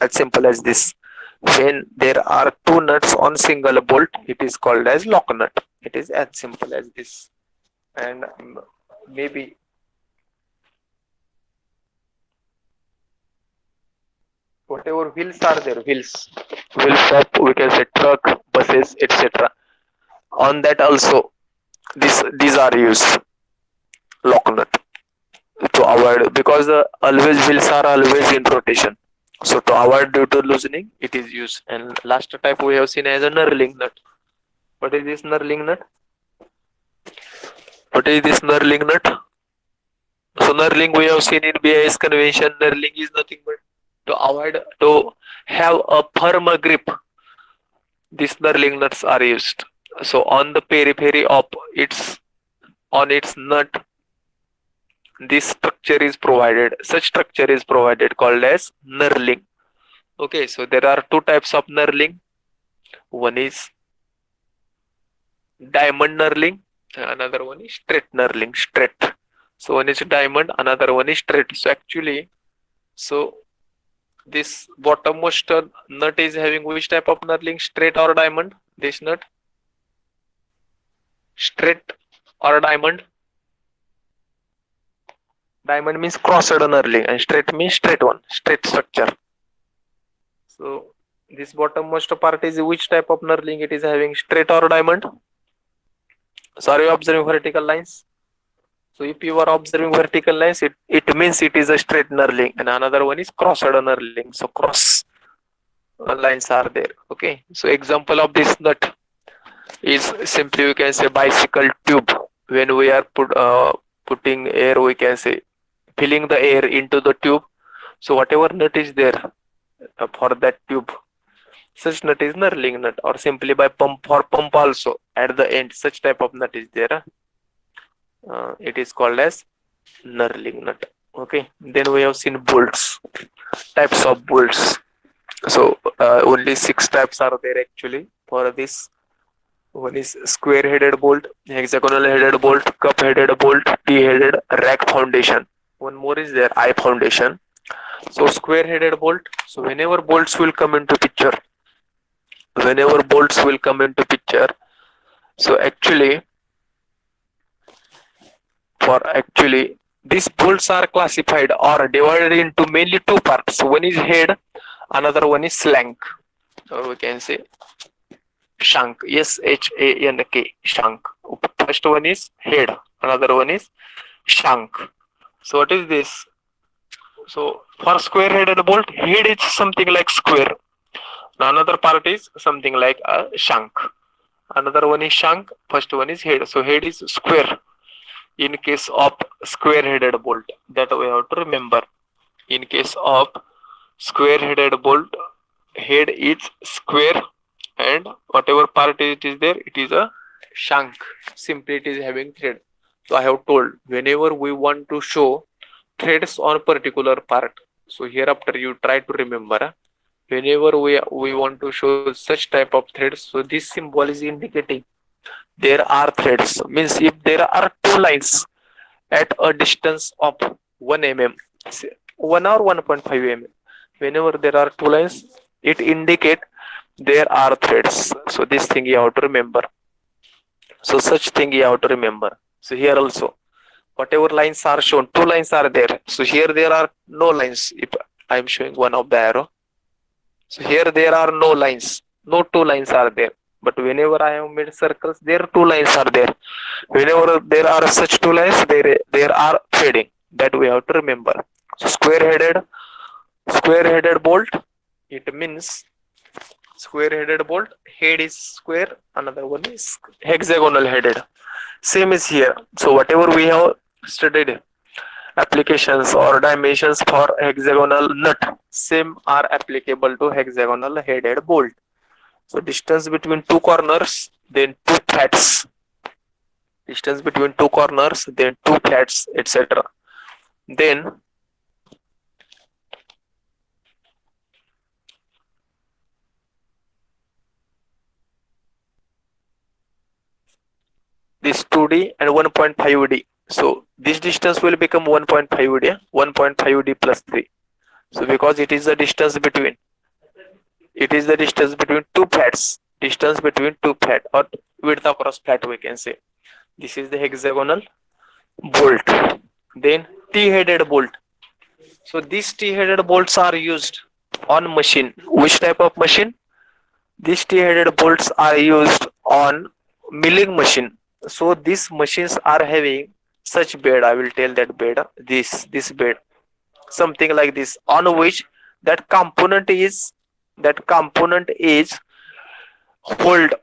As simple as this. When there are two nuts on single bolt, it is called as lock nut. It is as simple as this. And maybe whatever wheels are there, wheels of, we can say truck, buses, etc. On that also these are used lock nut to avoid, because the always wheels are always in rotation. So to avoid due to loosening, it is used. And last type we have seen as a knurling nut. What is this knurling nut? What is this knurling nut? So knurling we have seen in BIS convention. Knurling is nothing but to have a firm grip. These knurling nuts are used. So on the periphery of its nut, this structure is provided. Such structure is provided called as knurling. Okay, so there are two types of knurling. One is diamond knurling, another one is straight knurling. Straight. So one is diamond, another one is straight. So actually, so this bottommost nut is having which type of knurling? Straight or diamond? This nut? Straight or diamond? Diamond means crossed knurling and straight means straight one, straight structure. So this bottommost part is which type of knurling it is having? Straight or diamond? So are you observing vertical lines? So if you are observing vertical lines, it means it is a straight knurling, and another one is crossed knurling. So cross lines are there. Okay. So example of this nut is simply we can say bicycle tube. When we are putting air, we can say filling the air into the tube. So whatever nut is there for that tube, such nut is knurling nut, or simply by pump also at the end, such type of nut is there. It is called as knurling nut. Okay. Then we have seen bolts, types of bolts. So only 6 types are there actually for this. One is square headed bolt, hexagonal headed bolt, cup headed bolt, T headed, rack foundation. One more is there, I foundation. So square headed bolt. So whenever bolts will come into picture, so actually these bolts are classified or divided into mainly two parts. One is head, another one is shank, or we can say shank. SHANK, shank. First one is head, another one is shank. So what is this? So for square headed bolt, head is something like square, another part is something like a shank, another one is shank, first one is head. So head is square in case of square headed bolt, that we have to remember. In case of square headed bolt, head is square and whatever part it is there, it is a shank. Simply it is having thread. So I have told whenever we want to show threads on particular part, so hereafter you try to remember, whenever we want to show such type of threads, so this symbol is indicating there are threads. Means if there are two lines at a distance of 1 mm, 1 or 1.5 mm, whenever there are two lines, it indicate there are threads. So this thing you have to remember. So such thing you have to remember. So here also, whatever lines are shown, two lines are there. So here there are no lines. If I am showing one of the arrow, so here there are no lines, no two lines are there. But whenever I have made circles, there two lines are there. Whenever there are such two lines, there are fading. That we have to remember. So square-headed bolt. It means square-headed bolt. Head is square. Another one is hexagonal headed. Same is here. So whatever we have studied, applications or dimensions for hexagonal nut, same are applicable to hexagonal headed bolt. So distance between two corners, then two flats. Distance between two corners, then two flats, etc. Then this 2D and 1.5D. So this distance will become 1.5D, 1.5D plus 3. So because it is the distance between two flats, distance between two flat or width across flat, we can say. This is the hexagonal bolt. Then T-headed bolt. So these T-headed bolts are used on machine. Which type of machine? These T-headed bolts are used on milling machine. So these machines are having such bed. I will tell that bed. This bed, something like this, on which that component is hold,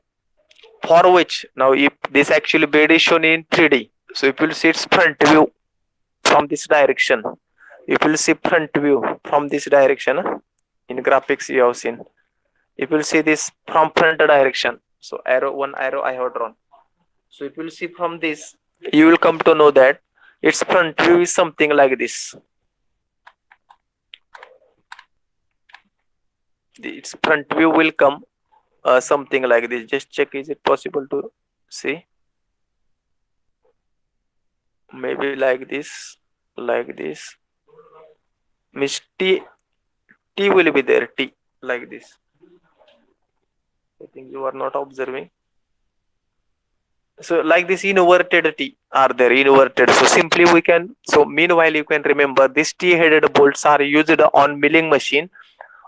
for which now if this actually bed is shown in 3D, so if you see its front view from this direction, if you see front view from this direction, in graphics you have seen, if you see this from front direction, so one arrow I have drawn, so if you see from this, you will come to know that its front view is something like this. Its front view will come something like this. Just check, is it possible to see? Maybe like this, like this. Means T will be there, T, like this. I think you are not observing. So like this inverted T are there, inverted. So simply we can, so meanwhile you can remember these T-headed bolts are used on milling machine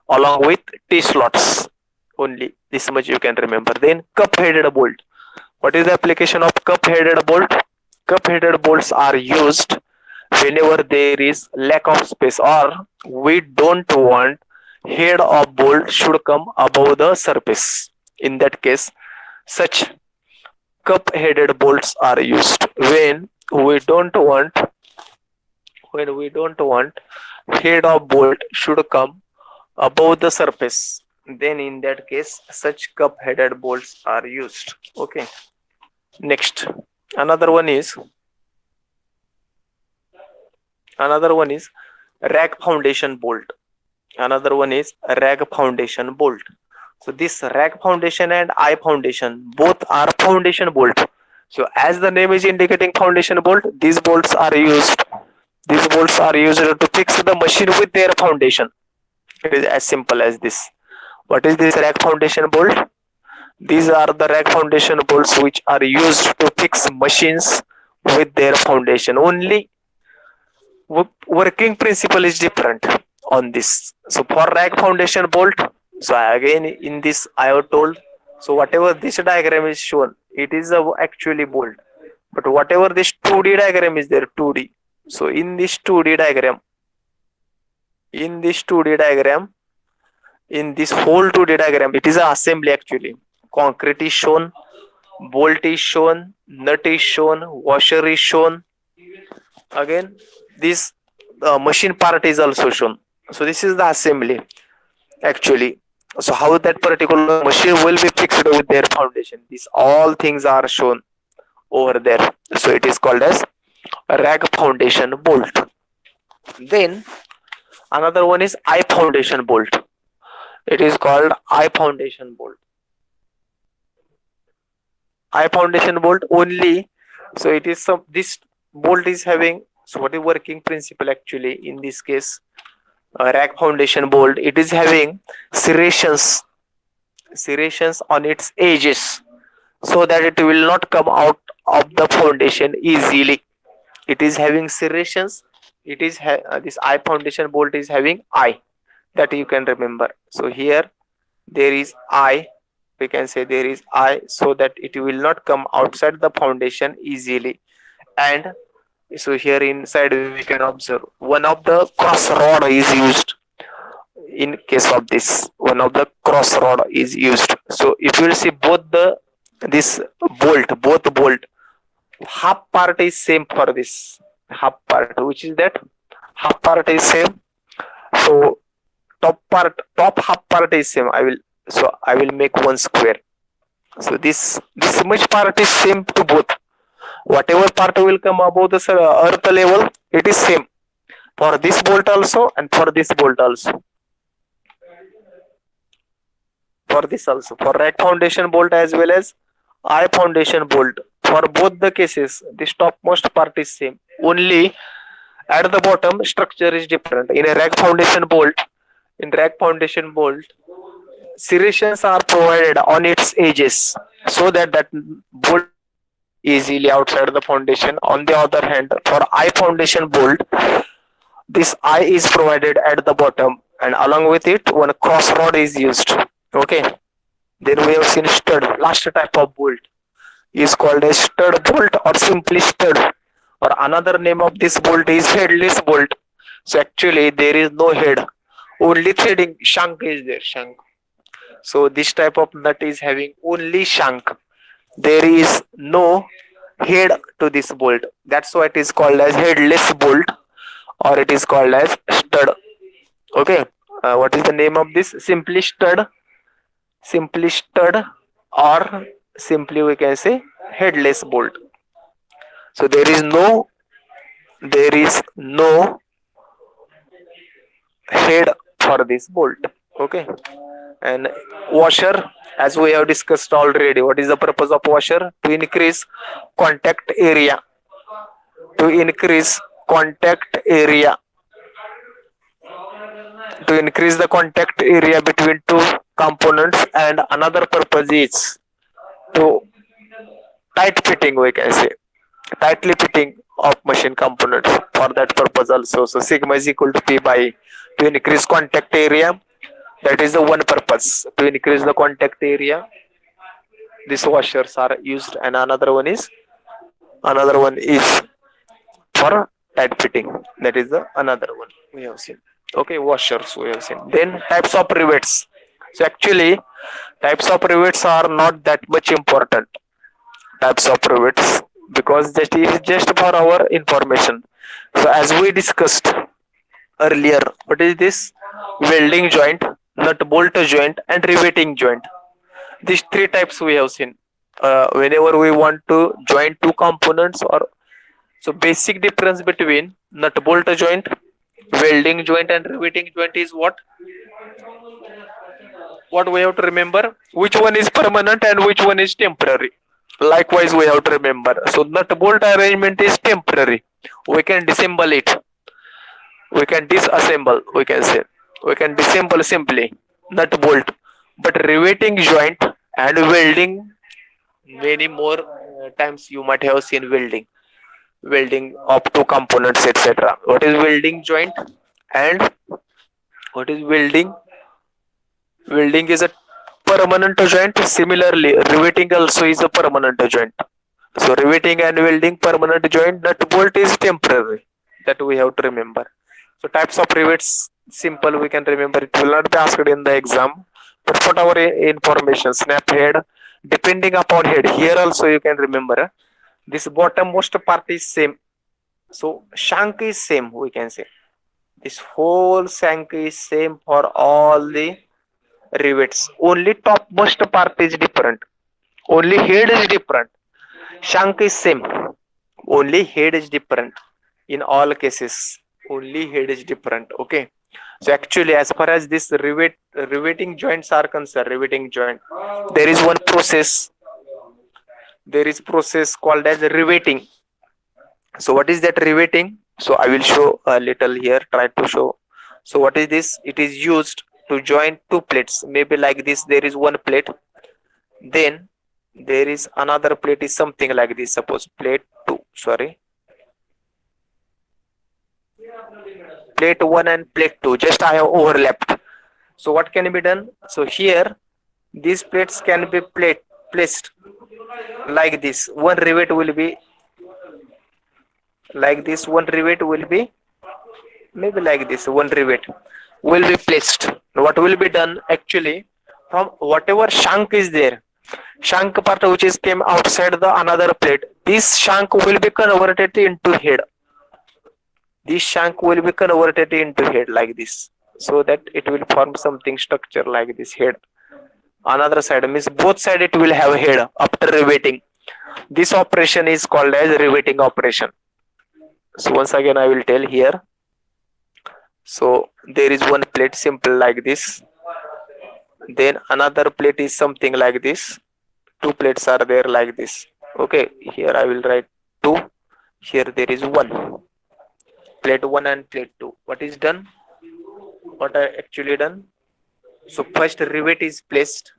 along with T slots only. This much you can remember. Then cup-headed bolt. What is the application of cup-headed bolt? Cup-headed bolts are used whenever there is lack of space or we don't want head of bolt should come above the surface. In that case, such cup-headed bolts are used we don't want when we don't want head of bolt should come above the surface. Then in that case, such cup-headed bolts are used. Okay. Next, another one is rack foundation bolt. Another one is rack foundation bolt. So this rack foundation and I foundation both are foundation bolt. So as the name is indicating foundation bolt, these bolts are used. These bolts are used to fix the machine with their foundation. It is as simple as this. What is this rack foundation bolt? These are the rack foundation bolts which are used to fix machines with their foundation. Only working principle is different on this. So for rack foundation bolt, so again in this I have told, so whatever this diagram is shown, it is actually bolt. But whatever this 2D diagram is there, 2D. So in this 2D diagram, in this whole 2D diagram, it is an assembly actually. Concrete is shown, bolt is shown, nut is shown, washer is shown. Again, this machine part is also shown. So this is the assembly actually. So how that particular machine will be fixed with their foundation. These all things are shown over there. So it is called as a rack foundation bolt. Then another one is I foundation bolt. It is called I foundation bolt. I foundation bolt only. So it is this bolt is having, so what is working principle actually in this case, rack foundation bolt, it is having serrations on its edges so that it will not come out of the foundation easily. It is having serrations. It is this I foundation bolt is having I, that you can remember. So here there is I, we can say there is I, so that it will not come outside the foundation easily. And so here inside we can observe one of the cross rod is used. In case of this, one of the cross rod is used. So if you will see both this bolt, half part is same for this half part, which is that half part is same. So top half part is same. I will make one square. So this much part is same to both. Whatever part will come above the earth level, it is same for this bolt also and for this bolt also. For this also, for rack foundation bolt as well as I foundation bolt, for both the cases, this topmost part is same. Only at the bottom structure is different. In rack foundation bolt, serrations are provided on its edges so that bolt come easily outside the foundation. On the other hand, for I foundation bolt, this I is provided at the bottom and along with it one cross rod is used. Okay. Then we have seen stud. Last type of bolt is called a stud bolt or simply stud. Or another name of this bolt is headless bolt. So actually there is no head Only threading shank is there, shank. So this type of nut is having only shank. There is no head to this bolt. That's why it is called as headless bolt, or it is called as stud. Okay. What is the name of this? Simply stud, or simply we can say headless bolt. So there is no head for this bolt. Okay. And washer, as we have discussed already, what is the purpose of washer? To increase contact area. To increase contact area. To increase the contact area between two components, and another purpose is to tight fitting, we can say tightly fitting of machine components for that purpose also. So sigma is equal to P by, to increase contact area. That is the one purpose, to increase the contact area. These washers are used, and another one is for tight fitting. That is the another one we have seen. Okay, washers we have seen. Then types of rivets. So actually, types of rivets are not that much important. Types of rivets, because that is just for our information. So as we discussed earlier, what is this? Welding joint, nut bolt joint, and riveting joint. These three types we have seen. Whenever we want to join two components, or so basic difference between nut bolt joint, welding joint, and riveting joint is what we have to remember. Which one is permanent and which one is temporary? Likewise, we have to remember. So nut bolt arrangement is temporary. We can disassemble it. We can disassemble. We can say we can disassemble simply nut bolt. But riveting joint and welding, many more times you might have seen welding of two components, etc. What is welding joint and what is welding? Welding is a permanent joint. Similarly, riveting also is a permanent joint. So riveting and welding permanent joint, nut bolt is temporary. That we have to remember. So types of rivets, simple we can remember. It will not be asked in the exam. But for our information, snap head, depending upon head. Here also you can remember. This bottommost part is same. So shank is same, we can say. This whole shank is same for all the rivets. Only topmost part is different. Only head is different. Shank is same. Only head is different. In all cases, only head is different. Okay. So actually, as far as this riveting joints are concerned, riveting joint, there is one process. There is process called as riveting. So what is that riveting? So I will show a little here. Try to show. So what is this? It is used to join two plates. Maybe like this. There is one plate. Then there is another plate is something like this. Suppose plate 2. Sorry. Plate 1 and plate 2. Just I have overlapped. So what can be done? So here these plates can be placed like this. One rivet will be like this. One rivet will be maybe like this. One rivet will be placed. What will be done actually, from whatever shank is there, shank part which is came outside the another plate, this shank will be converted into head. This shank will be converted into head like this, so that it will form something structure like this head. Another side means both side it will have head after riveting. This operation is called as riveting operation. So once again I will tell here. So there is one plate simple like this. Then another plate is something like this. Two plates are there like this. Okay, here I will write 2. Here there is 1. Plate 1 and plate 2. What is done? What I actually done? So first rivet is placed.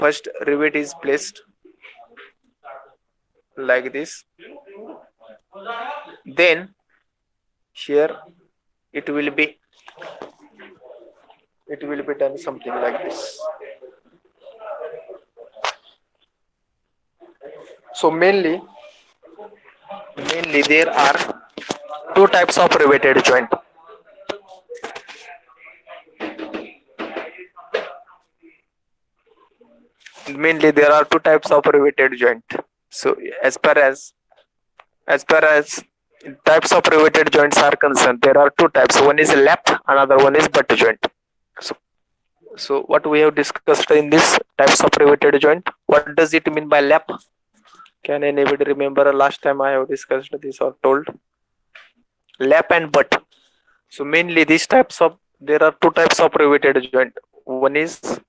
First rivet is placed like this. Then here it will be done something like this. So mainly there are two types of riveted joint. Mainly there are two types of riveted joint. So as far as types of riveted joints are concerned, there are two types. One is lap, another one is butt joint. So, so what we have discussed in this types of riveted joint, what does it mean by lap? Can anybody remember last time I have discussed this or told? Lap and butt. So mainly these types of, there are two types of riveted joint. One is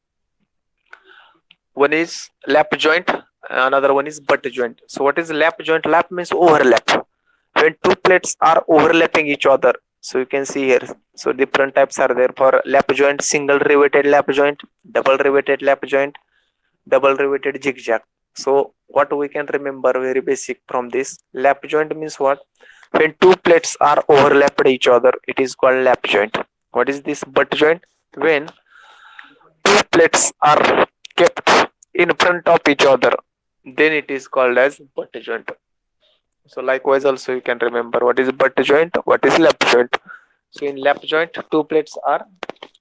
lap joint, another one is butt joint. So what is lap joint? Lap means overlap. When two plates are overlapping each other, so you can see here, so different types are there for lap joint: single riveted lap joint, double riveted lap joint, double riveted zigzag. So what we can remember very basic from this, lap joint means what? When two plates are overlapped each other, it is called lap joint. What is this butt joint? When two plates are kept in front of each other, then it is called as butt joint. So likewise also you can remember what is butt joint, what is lap joint. So in lap joint, two plates are,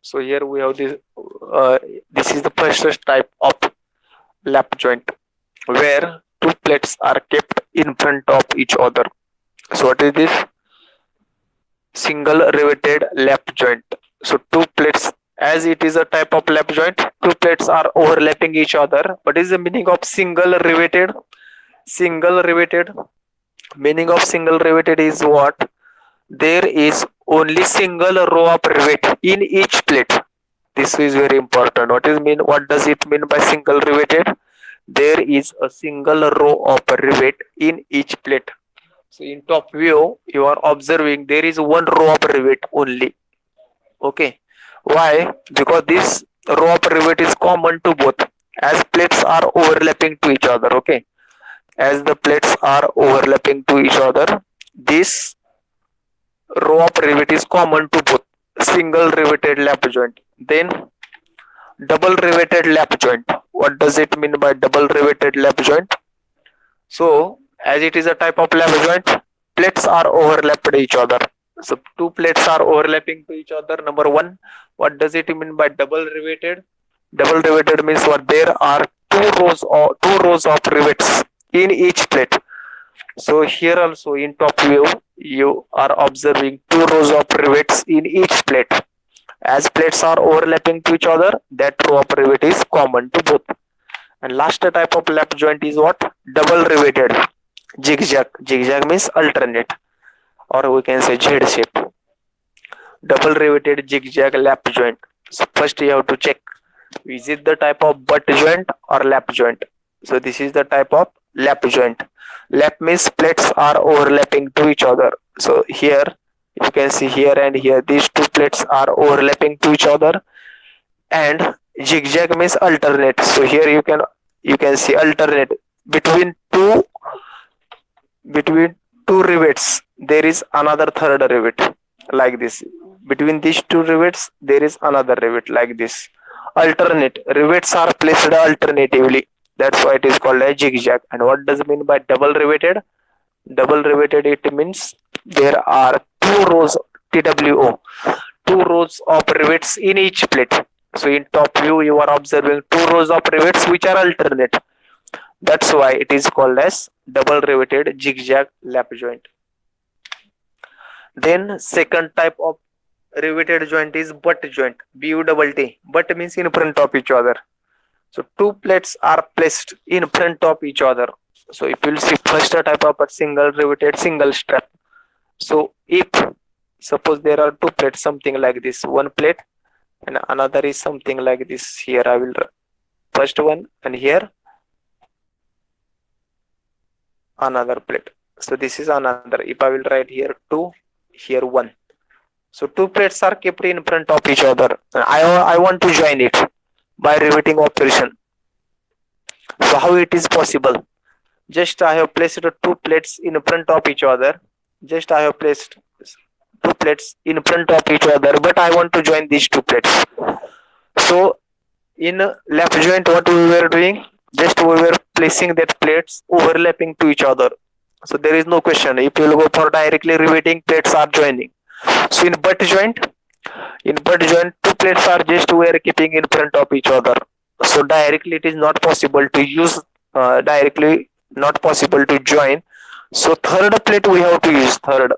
so here we have this, this is the first type of lap joint where two plates are kept in front of each other. So what is this? Single riveted lap joint. So two plates, as it is a type of lap joint, two plates are overlapping each other. What is the meaning of single riveted? Single riveted, meaning of single riveted is what? There is only single row of rivet in each plate. This is very important. What does it mean by single riveted? There is a single row of rivet in each plate. So in top view, you are observing there is one row of rivet only. Okay. Why? Because this row of rivet is common to both, as plates are overlapping to each other. Okay. As the plates are overlapping to each other, this row of rivet is common to both. Single riveted lap joint. Then double riveted lap joint. What does it mean by double riveted lap joint? So as it is a type of lap joint, plates are overlapped each other. So two plates are overlapping to each other. Number one, what does it mean by double riveted? Double riveted means what? There are two rows of rivets in each plate. So here also in top view, you are observing two rows of rivets in each plate. As plates are overlapping to each other, that row of rivet is common to both. And last type of lap joint is what? Double riveted zigzag. Zigzag means alternate, or we can say Z shape. Double riveted zigzag lap joint. So first you have to check, is it the type of butt joint or lap joint? So this is the type of lap joint. Lap means plates are overlapping to each other. So here you can see here and here, these two plates are overlapping to each other. And zigzag means alternate. So here you can see alternate between two rivets. There is another third rivet like this. Between these two rivets, there is another rivet like this. Alternate rivets are placed alternatively. That's why it is called a zigzag. And what does it mean by double riveted? Double riveted, it means there are two rows, TWO, two rows of rivets in each plate. So in top view, you are observing two rows of rivets which are alternate. That's why it is called as double riveted zigzag lap joint. Then second type of riveted joint is butt joint. BUTT. Butt means in front of each other. So two plates are placed in front of each other. So if you will see first type of a single riveted single strap. So if suppose there are two plates, something like this, one plate and another is something like this. Here I will first one, and here another plate. So this is another. If I will write here 2, here 1. So two plates are kept in front of each other. I want to join it by riveting operation. So how it is possible? Just I have placed two plates in front of each other. Just I have placed two plates in front of each other, but I want to join these two plates. So in lap joint, what we were doing? Just we were placing that plates overlapping to each other. So there is no question. If you will go for directly riveting, plates are joining. So in butt joint, two plates are just we are keeping in front of each other. So directly it is not possible to use directly not possible to join. So third plate we have to use third.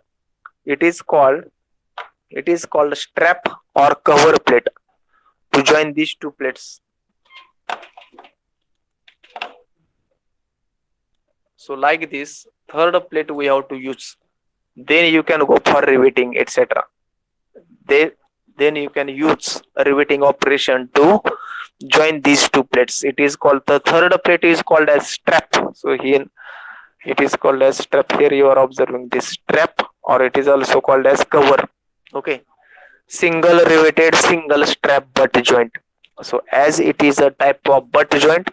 It is called strap or cover plate to join these two plates. So like this, third plate we have to use. Then you can go for riveting, etc. Then you can use a riveting operation to join these two plates. It is called the third plate is called as strap. So here it is called as strap. Here you are observing this strap, or it is also called as cover. Okay. Single riveted single strap butt joint. So as it is a type of butt joint,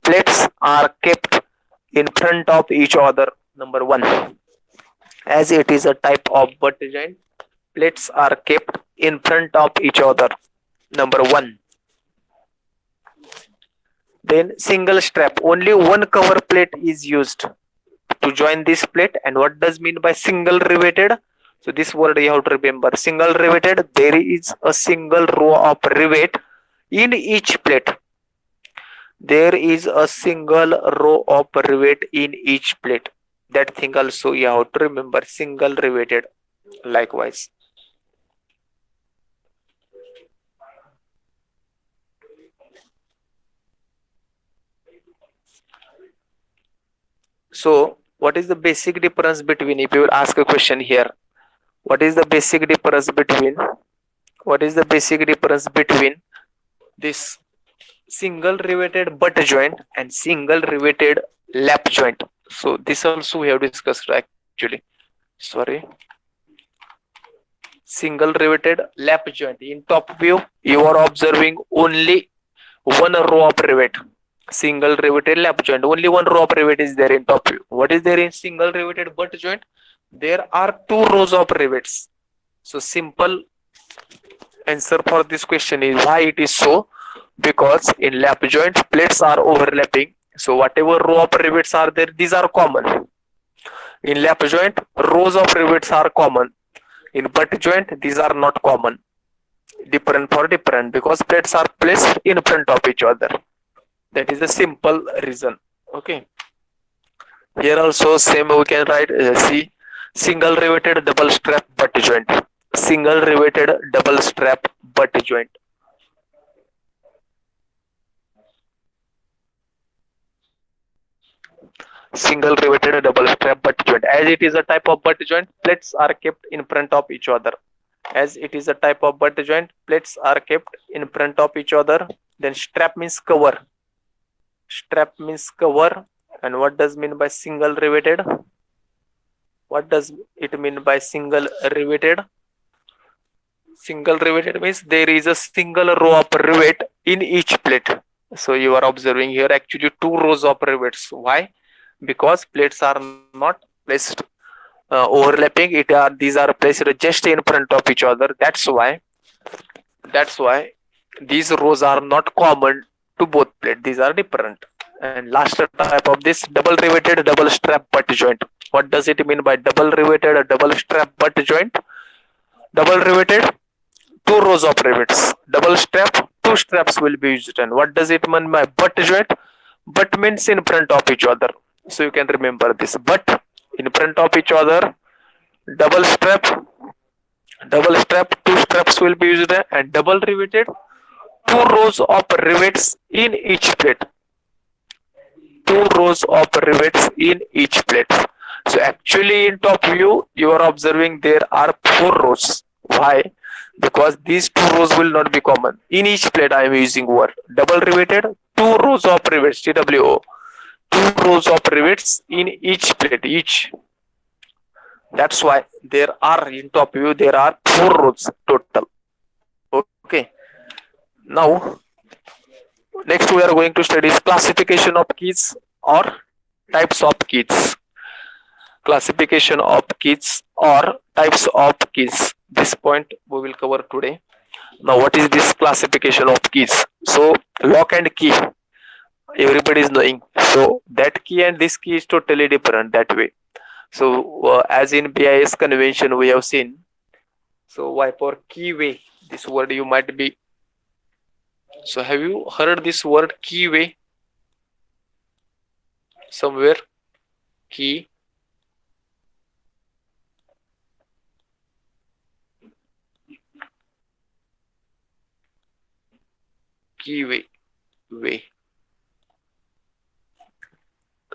plates are kept in front of each other. Number one, as it is a type of butt joint, plates are kept in front of each other. Number one. Then single strap, only one cover plate is used to join this plate. And what does mean by single riveted? So this word you have to remember. Single riveted, there is a single row of rivet in each plate. There is a single row of rivet in each plate. That thing also you have to remember. Single riveted. Likewise. So what is the basic difference between, if you will ask a question here, what is the basic difference between this single riveted butt joint and single riveted lap joint? So this also we have discussed actually. Sorry. Single riveted lap joint. In top view, you are observing only one row of rivet. Single riveted lap joint. Only one row of rivet is there in top view. What is there in single riveted butt joint? There are two rows of rivets. So simple answer for this question is why it is so. Because in lap joint, plates are overlapping. So whatever row of rivets are there, these are common. In lap joint, rows of rivets are common. In butt joint, these are not common. Different for different, because plates are placed in front of each other. That is the simple reason. Okay. Here also same we can write see single riveted double strap butt joint. Single riveted double strap butt joint. Single riveted double strap butt joint. As it is a type of butt joint, plates are kept in front of each other. As it is a type of butt joint, plates are kept in front of each other. Then strap means cover. Strap means cover. And what does mean by single riveted? What does it mean by single riveted? Single riveted means there is a single row of rivet in each plate. So you are observing here actually two rows of rivets. Why? Because plates are not placed overlapping. These are placed just in front of each other. That's why these rows are not common to both plates. These are different. And last type of this double riveted double strap butt joint. What does it mean by double riveted double strap butt joint? Double riveted, two rows of rivets. Double strap, two straps will be used. And what does it mean by butt joint? Butt means in front of each other. So you can remember this. Butt in front of each other. Double strap, two straps will be used. And double riveted, two rows of rivets in each plate. Two rows of rivets in each plate. So actually in top view, you are observing there are four rows. Why? Because these two rows will not be common. In each plate I am using word. Double riveted, two rows of rivets, TWO. Two rows of rivets in each plate, each. That's why there are in top view, there are four rows total. Okay. Now, next we are going to study classification of keys or types of keys. Classification of keys or types of keys. This point we will cover today. Now what is this classification of keys? So lock and key. everybody is knowing. So that key and this key is totally different that way. So as in BIS convention we have seen. So why for keyway? This word you might be. So have you heard this word keyway somewhere? Key. Keyway. Way.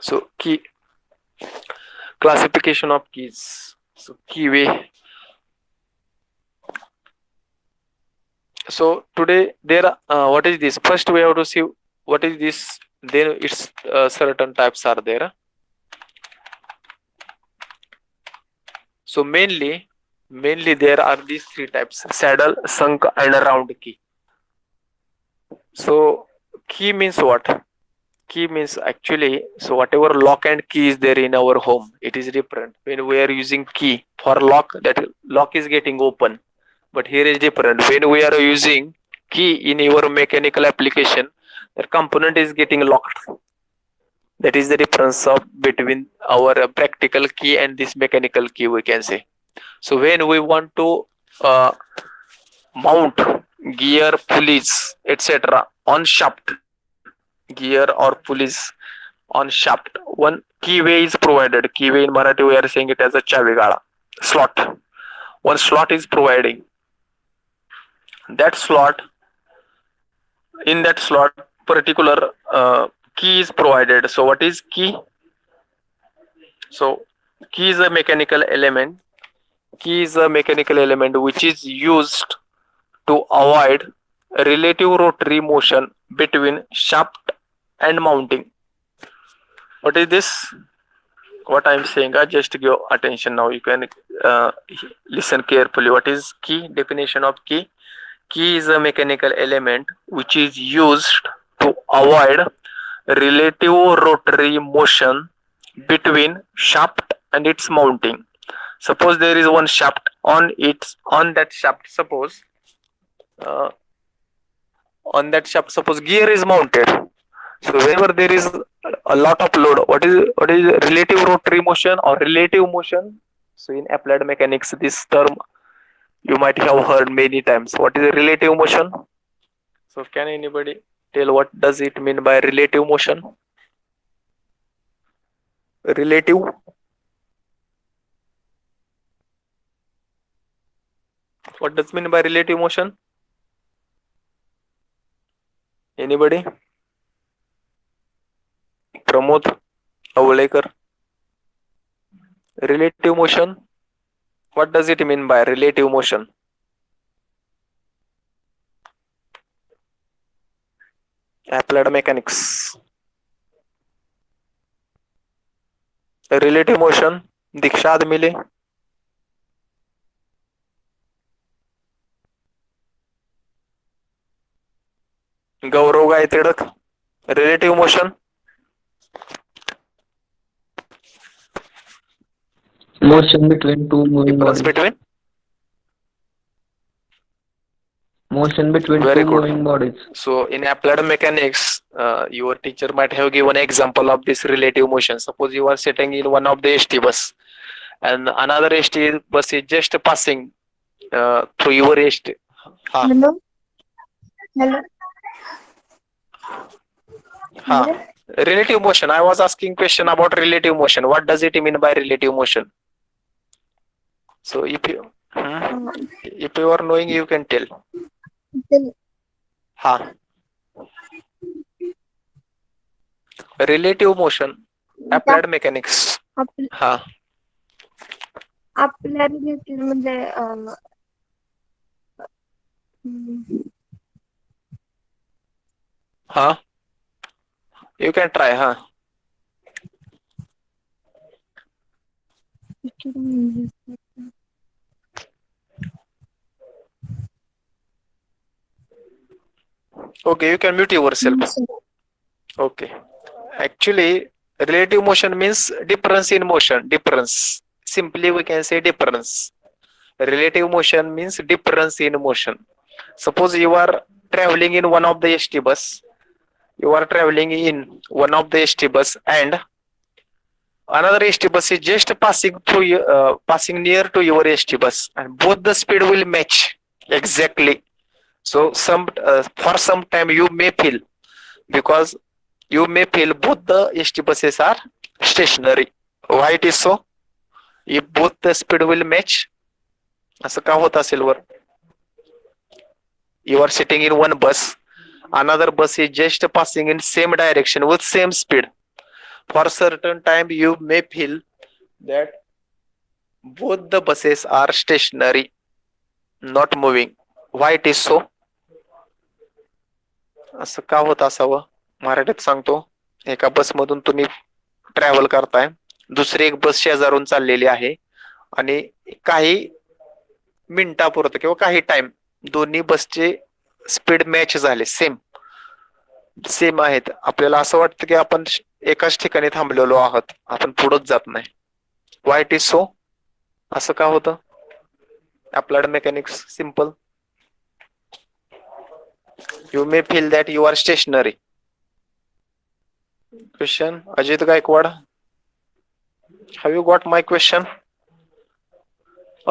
So key classification of keys. So keyway. So today there are what is this? First we have to see what is this. Then its certain types are there. So mainly there are these three types: saddle, sunk, and round key. So key means what? Key means actually, so whatever lock and key is there in our home, it is different. When we are using key for lock, that lock is getting open. But here is different. When we are using key in your mechanical application, the component is getting locked. That is the difference of between our practical key and this mechanical key, we can say. So when we want to uh, mount gear, pulleys, etc. on shaft, gear or pulleys on shaft, one keyway is provided. Keyway in Marathi we are saying it as a chavigala slot. One slot is providing. That slot, in that slot, particular key is provided. So what is key? So key is a mechanical element. Key is a mechanical element which is used to avoid relative rotary motion between shaft and mounting. What is this? What I am saying? Just give attention now. You can listen carefully. What is key? Definition of key. Key is a mechanical element which is used to avoid relative rotary motion between shaft and its mounting. Suppose there is one shaft on that shaft. Uh, suppose gear is mounted. So whenever there is a lot of load, what is relative rotary motion or relative motion? So in applied mechanics, this term you might have heard many times. What is relative motion? So can anybody tell what does it mean by relative motion? Relative. What does it mean by relative motion? Anybody? Pramod Avulekar. Relative motion. What does it mean by relative motion? Applied mechanics. Relative motion. Dikshad Mile. Gaurav Gai Tidak. Relative motion. Motion between two moving Difference bodies. between. Motion between Very two good. moving bodies. So in applied mechanics, your teacher might have given an example of this relative motion. Suppose you are sitting in one of the ST bus and another ST bus is just passing through your ST. Ha, Hello. Hello. ha. Relative motion. I was asking question about relative motion. What does it mean by relative motion? So if you are knowing, you can tell. Ha. Relative motion. Applied mechanics. Ha. आपल्या related म्हणजे Ha. You can try. Ha. Okay, you can mute yourself. Okay. Actually, relative motion means difference in motion. Difference. Simply we can say difference. Relative motion means difference in motion. Suppose you are traveling in one of the ST bus You are traveling in one of the ST bus and another ST bus is just passing through passing near to your ST bus, and both the speed will match exactly. So for some time you may feel, because you may feel both the ST buses are stationary. Why it is so? If both the speed will match, असं का होत असेल वर? You are sitting in one bus, another bus is just passing in same direction with same speed. For certain time you may feel that both the buses are stationary, not moving. Why it is so? असं का होत असावं? मराठीत सांगतो. एका बस मधून तुम्ही ट्रॅव्हल करताय, दुसरी एक बस शेजारून चाललेली आहे आणि काही मिनिटापुरतं किंवा काही टाइम दोन्ही बसचे स्पीड मॅच झाले, सेम सेम आहेत. आपल्याला असं वाटतं की आपण एकाच ठिकाणी थांबलेलो आहोत, आपण पुढेच जात नाही. Why it is so? असं का होतं? Applied mechanics simple. You may feel that you are stationary. Question, Ajit Gaikwad. Have you got my question?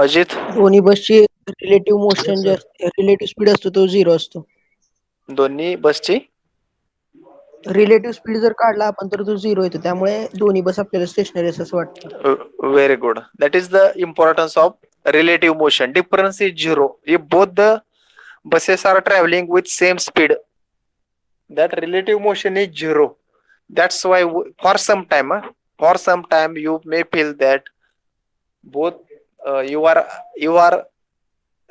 Ajit, दोन्ही बसची रिलेटिव्ह मोशन जे रिलेटिव्ह स्पीड असतो तो 0 असतो. दोन्ही बसची रिलेटिव्ह स्पीड जर काढला आपण तर तो 0 येतो, त्यामुळे दोन्ही बस आपल्याला स्टेशनरी असं वाटतं. very good. That is the importance of relative motion. Difference is zero. If both the buses are traveling with same speed, that relative motion is zero. That's why for some time you may feel that both you are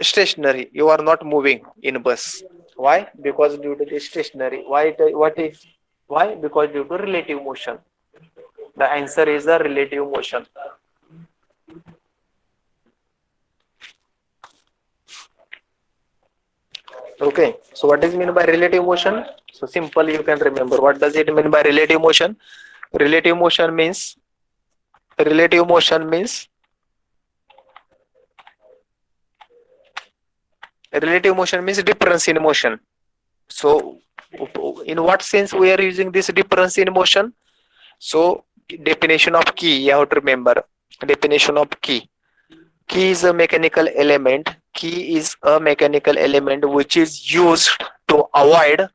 stationary, you are not moving in bus. Why? Because due to the stationary. Why? Because due to relative motion. The answer is the relative motion. Okay, so what is mean by relative motion? So simple, you can remember. What does it mean by relative motion? Relative motion means difference in motion. So in what sense we are using this difference in motion? So definition of key, you have to remember. Definition of key. Key is a mechanical element. Key is a mechanical element which is used to avoid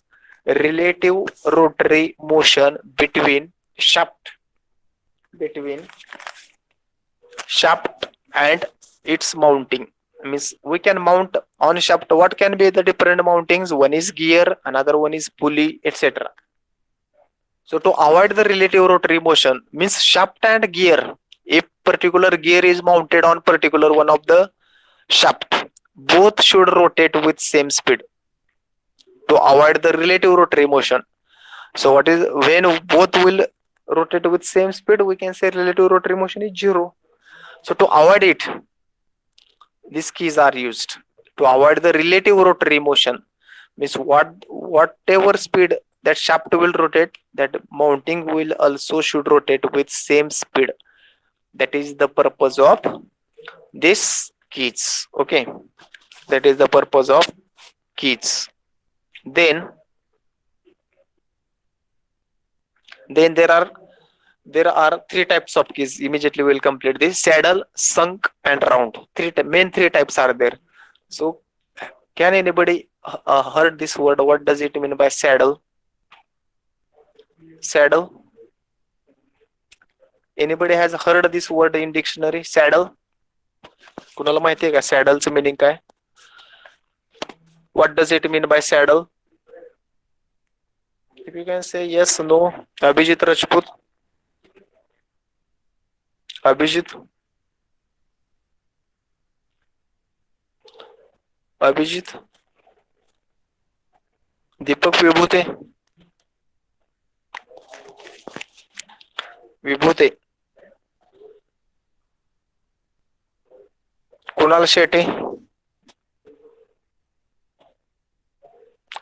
relative rotary motion between shaft and its mounting. Means we can mount on shaft. What can be the different mountings? One is gear, another one is pulley, etc. So to avoid the relative rotary motion, means shaft and gear, if particular gear is mounted on particular one of the shaft, both should rotate with same speed to avoid the relative rotary motion. So what is, when both will rotate with same speed, we can say relative rotary motion is zero. So to avoid it, these keys are used to avoid the relative rotary motion. Means whatever speed that shaft will rotate, that mounting will also should rotate with same speed. That is the purpose of this keys. Okay, that is the purpose of keys. Then there are three types of keys. Immediately we will complete this: saddle, sunk, and round. Main three types are there. So can anybody heard this word? What does it mean by saddle? Saddle. Anybody has heard this word in dictionary? Saddle. कुणाला माहिती आहे का सॅडलचं meaning काय? What does it mean by saddle? If you can say yes, no. Abhijit Rajput. Abhijit. Deepak Vibhute. Kunal Shetty.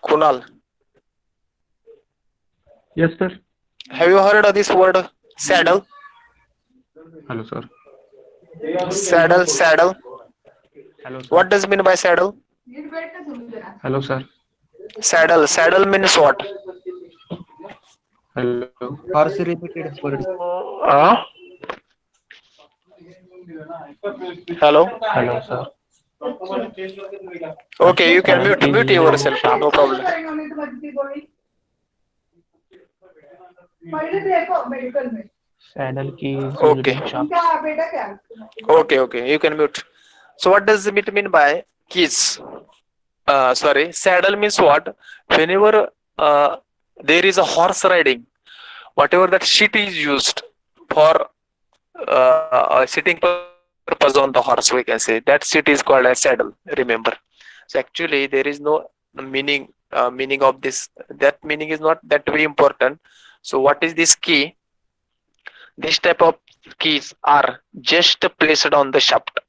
Kunal. Yes, sir. Have you heard of this word saddle? Hello, sir. Saddle. Hello, sir. What does mean by saddle? Hello, sir. Saddle means what? Hello. Horse related words. Hello. Hello, sir. Okay, you can Saddle keys mute used in yourself. shaft. No problem. Saddle key is used Okay. in shaft. Okay. You can mute. So what does it mean by keys? Sorry, saddle means what? Whenever there is a horse riding, whatever that seat is used for sitting purpose on the horse, we can say that seat is called as saddle. Remember. So actually, there is no meaning of this. That meaning is not that very important. So what is this key? This type of keys are just placed on the shaft.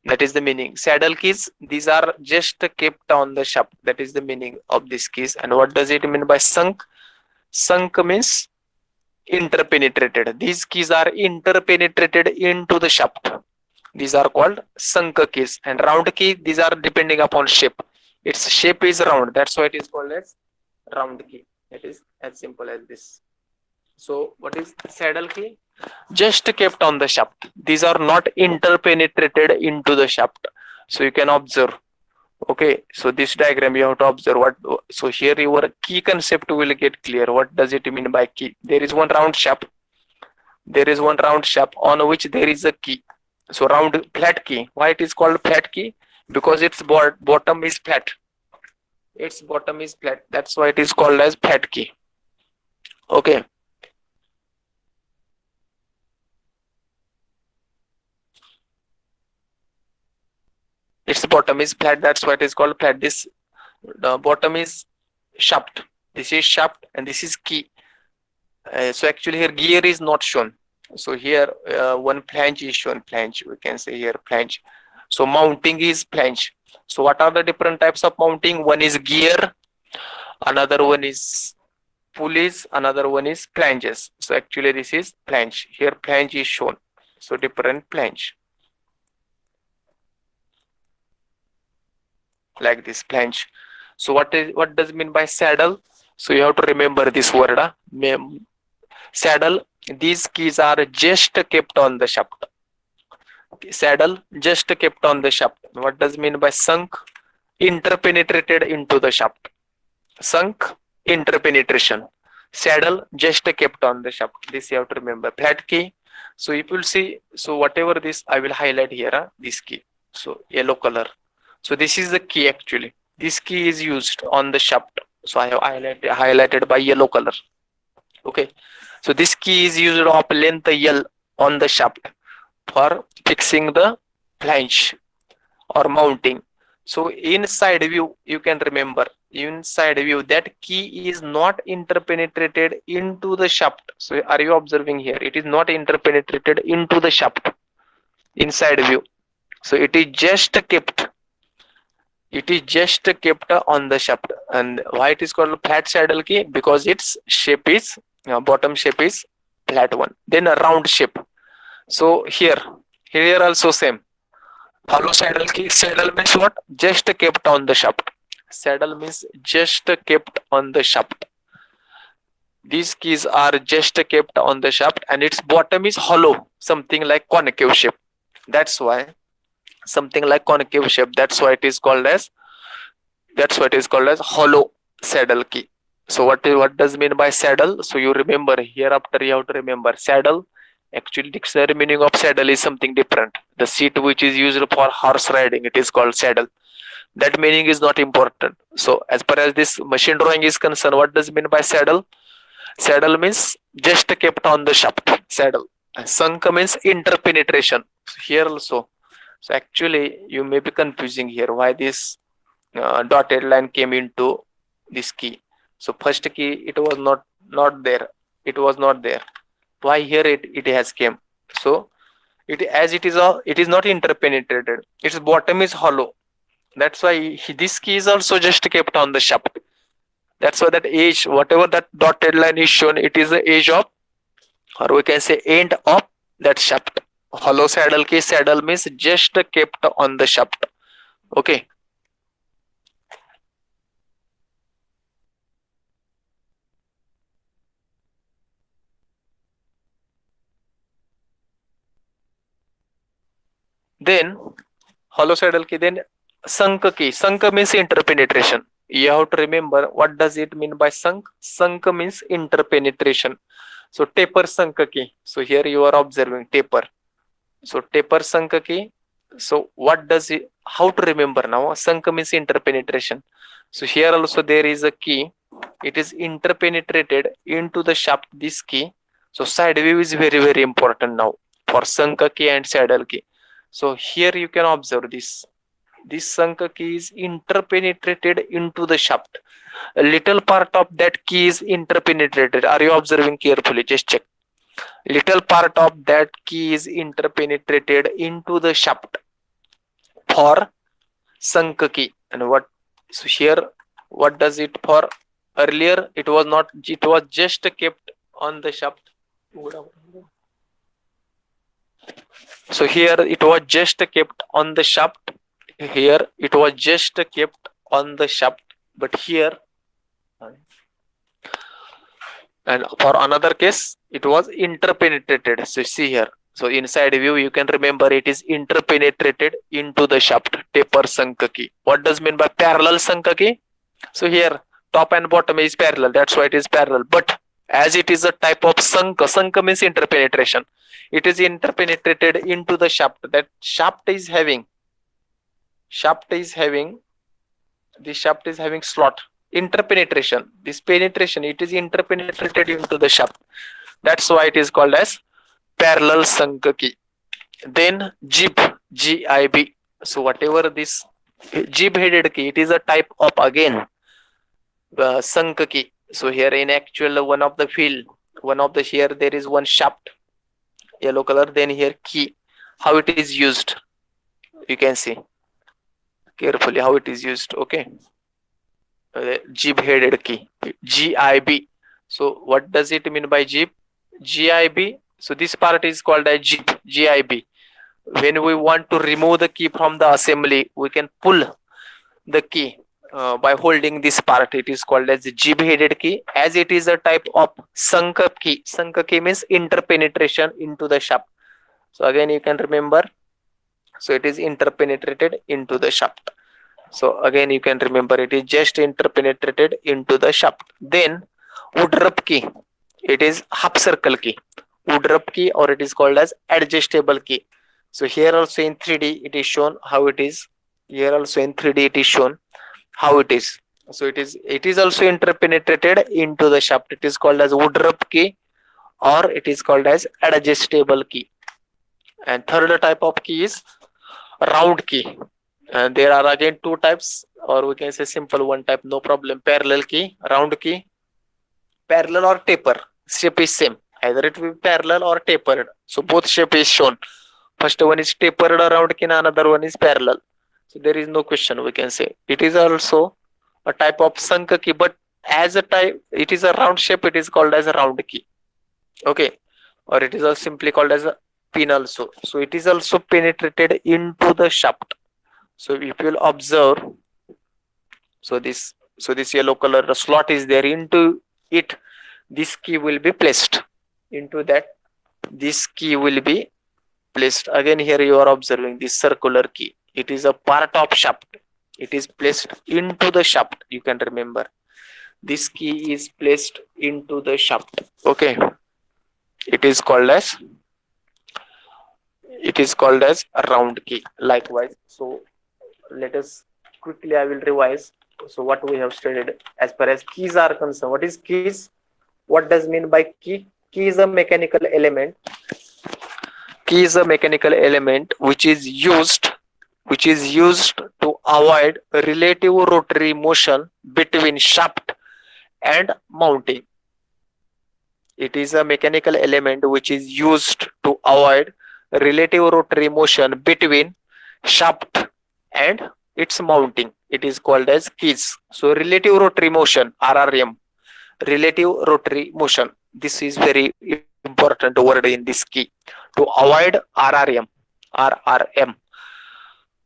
That is the meaning. Saddle keys, these are just kept on the shaft. That is the meaning of these keys. And what does it mean by sunk? Sunk means interpenetrated. These keys are interpenetrated into the shaft. These are called sunk keys. And round key, these are depending upon shape. Its shape is round. That's why it is called as round key. It is as simple as this. So what is saddle key? Just kept on the shaft. These are not interpenetrated into the shaft. So you can observe. Okay, so this diagram you have to observe what. So here your key concept will get clear. What does it mean by key? There is one round shaft. There is one round shaft on which there is a key. So round flat key. Why it is called flat key? Because its bottom is flat. Its bottom is flat. That's why it is called as flat key. Okay. Its bottom is flat. That's why it is called flat. This bottom is shaft. This is shaft and this is key. So actually here gear is not shown. So here one flange is shown. Flange, we can say here flange. So mounting is flange. So what are the different types of mounting? One is gear, another one is pulleys, another one is flanges. So actually this is flange. Here flange is shown. So different flange. Like this flange. So what does it mean by saddle? So you have to remember this word. Saddle, these keys are just kept on the shaft. Saddle just kept on the shaft. What does it mean by sunk? Interpenetrated into the shaft. Sunk, interpenetration. Saddle just kept on the shaft. This you have to remember. Flat key. So if you see, so whatever this I will highlight here, this key. So yellow color. So this is the key actually. This key is used on the shaft. So I have highlighted by yellow color. Okay. So this key is used of length L on the shaft for fixing the flange or mounting. So inside view, you can remember inside view that key is not interpenetrated into the shaft. So are you observing here? It is not interpenetrated into the shaft inside view. So it is just kept. It is just kept on the shaft. And why it is called flat saddle key? Because its shape is bottom shape is flat one. Then a round shape. So here also same. Hollow saddle key. Saddle means what? Just kept on the shaft. Saddle means just kept on the shaft. These keys are just kept on the shaft and its bottom is hollow, something like concave shape. That's why something like concave shape. That's what is called as hollow saddle key. So what does mean by saddle? So you remember hereafter you have to remember saddle. Actually, dictionary meaning of saddle is something different. The seat which is used for horse riding, it is called saddle. That meaning is not important. So as far as this machine drawing is concerned, what does mean by saddle? Saddle means just kept on the shaft. Saddle. Sunk means interpenetration. Here also. So actually, you may be confusing here. Why this dotted line came into this key? So first key, it was not there. It was not there. Why here it has came? So it is not interpenetrated. Its bottom is hollow. That's why this key is also just kept on the shaft. That's why that edge, whatever that dotted line is shown, it is the edge of, or we can say end of that shaft. Hollow saddle key, saddle means just kept on the shaft. Okay. Then hollow saddle key, then sunk key. Sunk means interpenetration. You have to remember what does it mean by sunk. Sunk means interpenetration. So taper sunk key. So here you are observing taper. So taper sunk key. So what does it, how to remember now? Sunk means interpenetration. So here also there is a key. It is interpenetrated into the shaft, this key. So side view is very, very important now for sunk key and saddle key. So here you can observe this. This sunk key is interpenetrated into the shaft. A little part of that key is interpenetrated. Are you observing carefully? Just check. Little part of that key is interpenetrated into the shaft for sunk key. And what, so here what does it for? Earlier it was not, it was just kept on the shaft. So here it was just kept on the shaft. Here it was just kept on the shaft, but here, and for another case it was interpenetrated. So see here, so inside view you can remember it is interpenetrated into the shaft. Taper sunk key. What does mean by parallel sunk key? So here top and bottom is parallel, that's why it is parallel. But as it is a type of sunk means interpenetration. It is interpenetrated into the shaft. That shaft is having the shaft is having slot. Interpenetration, this penetration, it is interpenetrated into the shaft. That's why it is called as parallel sunk key. Then jib, G-I-B. So whatever this jib headed key, it is a type of again sunk key. So here in actual one of the field, one of the, here there is one shaft, yellow color, then here key. How it is used, you can see carefully how it is used. Okay, jib headed key, G-I-B. So what does it mean by jib? G-I-B. So this part is called as jib, G-I-B. When we want to remove the key from the assembly, we can pull the key by holding this part. It is called as the jib headed key, as it is a type of sunk key. Sunk key means interpenetration into the shaft. So again you can remember, so it is interpenetrated into the shaft. So again you can remember it is just interpenetrated into the shaft. Then woodruff key, it is half circle key, woodruff key, or it is called as adjustable key. So here also in 3D it is shown how it is. Here also in 3D it is shown how it is. So it is also interpenetrated into the shaft. It is called as woodruff key, or it is called as adjustable key. And third type of key is round key. And there are again two types, or we can say simple one type, no problem. Parallel key, round key. Parallel or taper, shape is same. Either it will be parallel or tapered. So both shape is shown. First one is tapered round key, and another one is parallel. So there is no question, we can say. It is also a type of sunk key, but as a type, it is a round shape, it is called as a round key. Okay. Or it is also simply called as a pin also. So it is also penetrated into the shaft. So if you will observe, so this yellow color slot is there, into it this key will be placed into that. This key will be placed. Again here you are observing this circular key. It is a part of shaft. It is placed into the shaft. You can remember this key is placed into the shaft. Okay. It is called as a round key. Likewise. So let us quickly, I will revise. So what we have studied as far as keys are concerned. What is keys? What does mean by key? Key is a mechanical element. Key is a mechanical element which is used to avoid relative rotary motion between shaft and mounting. It is a mechanical element which is used to avoid relative rotary motion between shaft and its mounting. It is called as keys. So relative rotary motion, RRM, relative rotary motion. This is very important word in this key. To avoid RRM,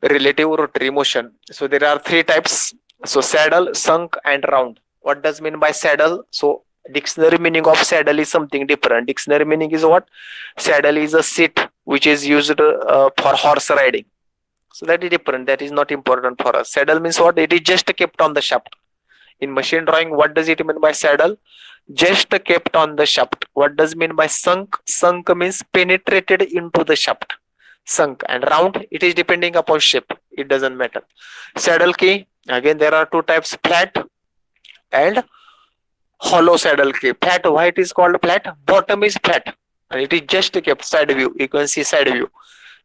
relative rotary motion. So there are three types. So saddle, sunk, and round. What does mean by saddle? So Dictionary meaning of saddle is something different. Dictionary meaning is what? Saddle is a seat which is used for horse riding. So that is different. That is not important for us. Saddle means what? It is just kept on the shaft. In machine drawing, what does it mean by saddle? Just kept on the shaft. What does mean by sunk? Sunk means penetrated into the shaft. Sunk. And round, it is depending upon shape. It doesn't matter. Saddle key, again there are two types, flat and hollow saddle key. Flat, why it is called flat? Bottom is flat and it is just kept side view. You can see side view.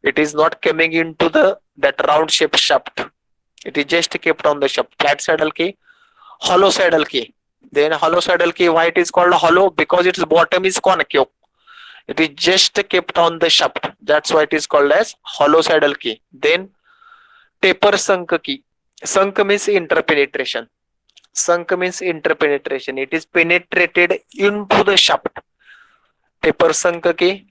It is not coming into the that round shape shaft. It is just kept on the shaft. Flat saddle key, hollow saddle key. Then hollow saddle key, why it is called hollow? Because its bottom is concave. It is just kept on the shaft. That's why it is called as hollow saddle key. Then taper sunk key. Sunk means interpenetration. Sunk means interpenetration. It is penetrated into the shaft. Taper sunk key.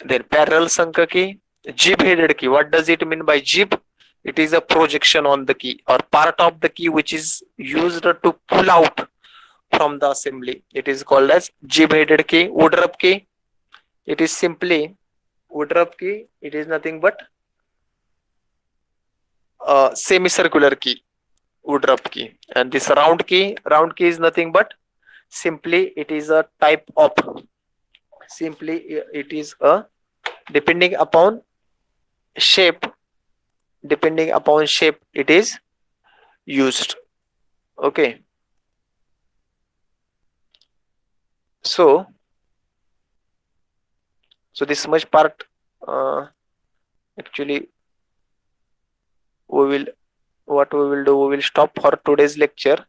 Then parallel sunk key. Jib headed key. What does it mean by jib? It is a projection on the key or part of the key which is used to pull out from the assembly. It is called as jib headed key. Woodruff key. It is simply Woodruff key. It is nothing but a semicircular key. Woodruff key. And this round key is nothing but simply it is a type of, simply it is a depending upon shape it is used. Okay, so this much part actually we will do, we will stop for today's lecture.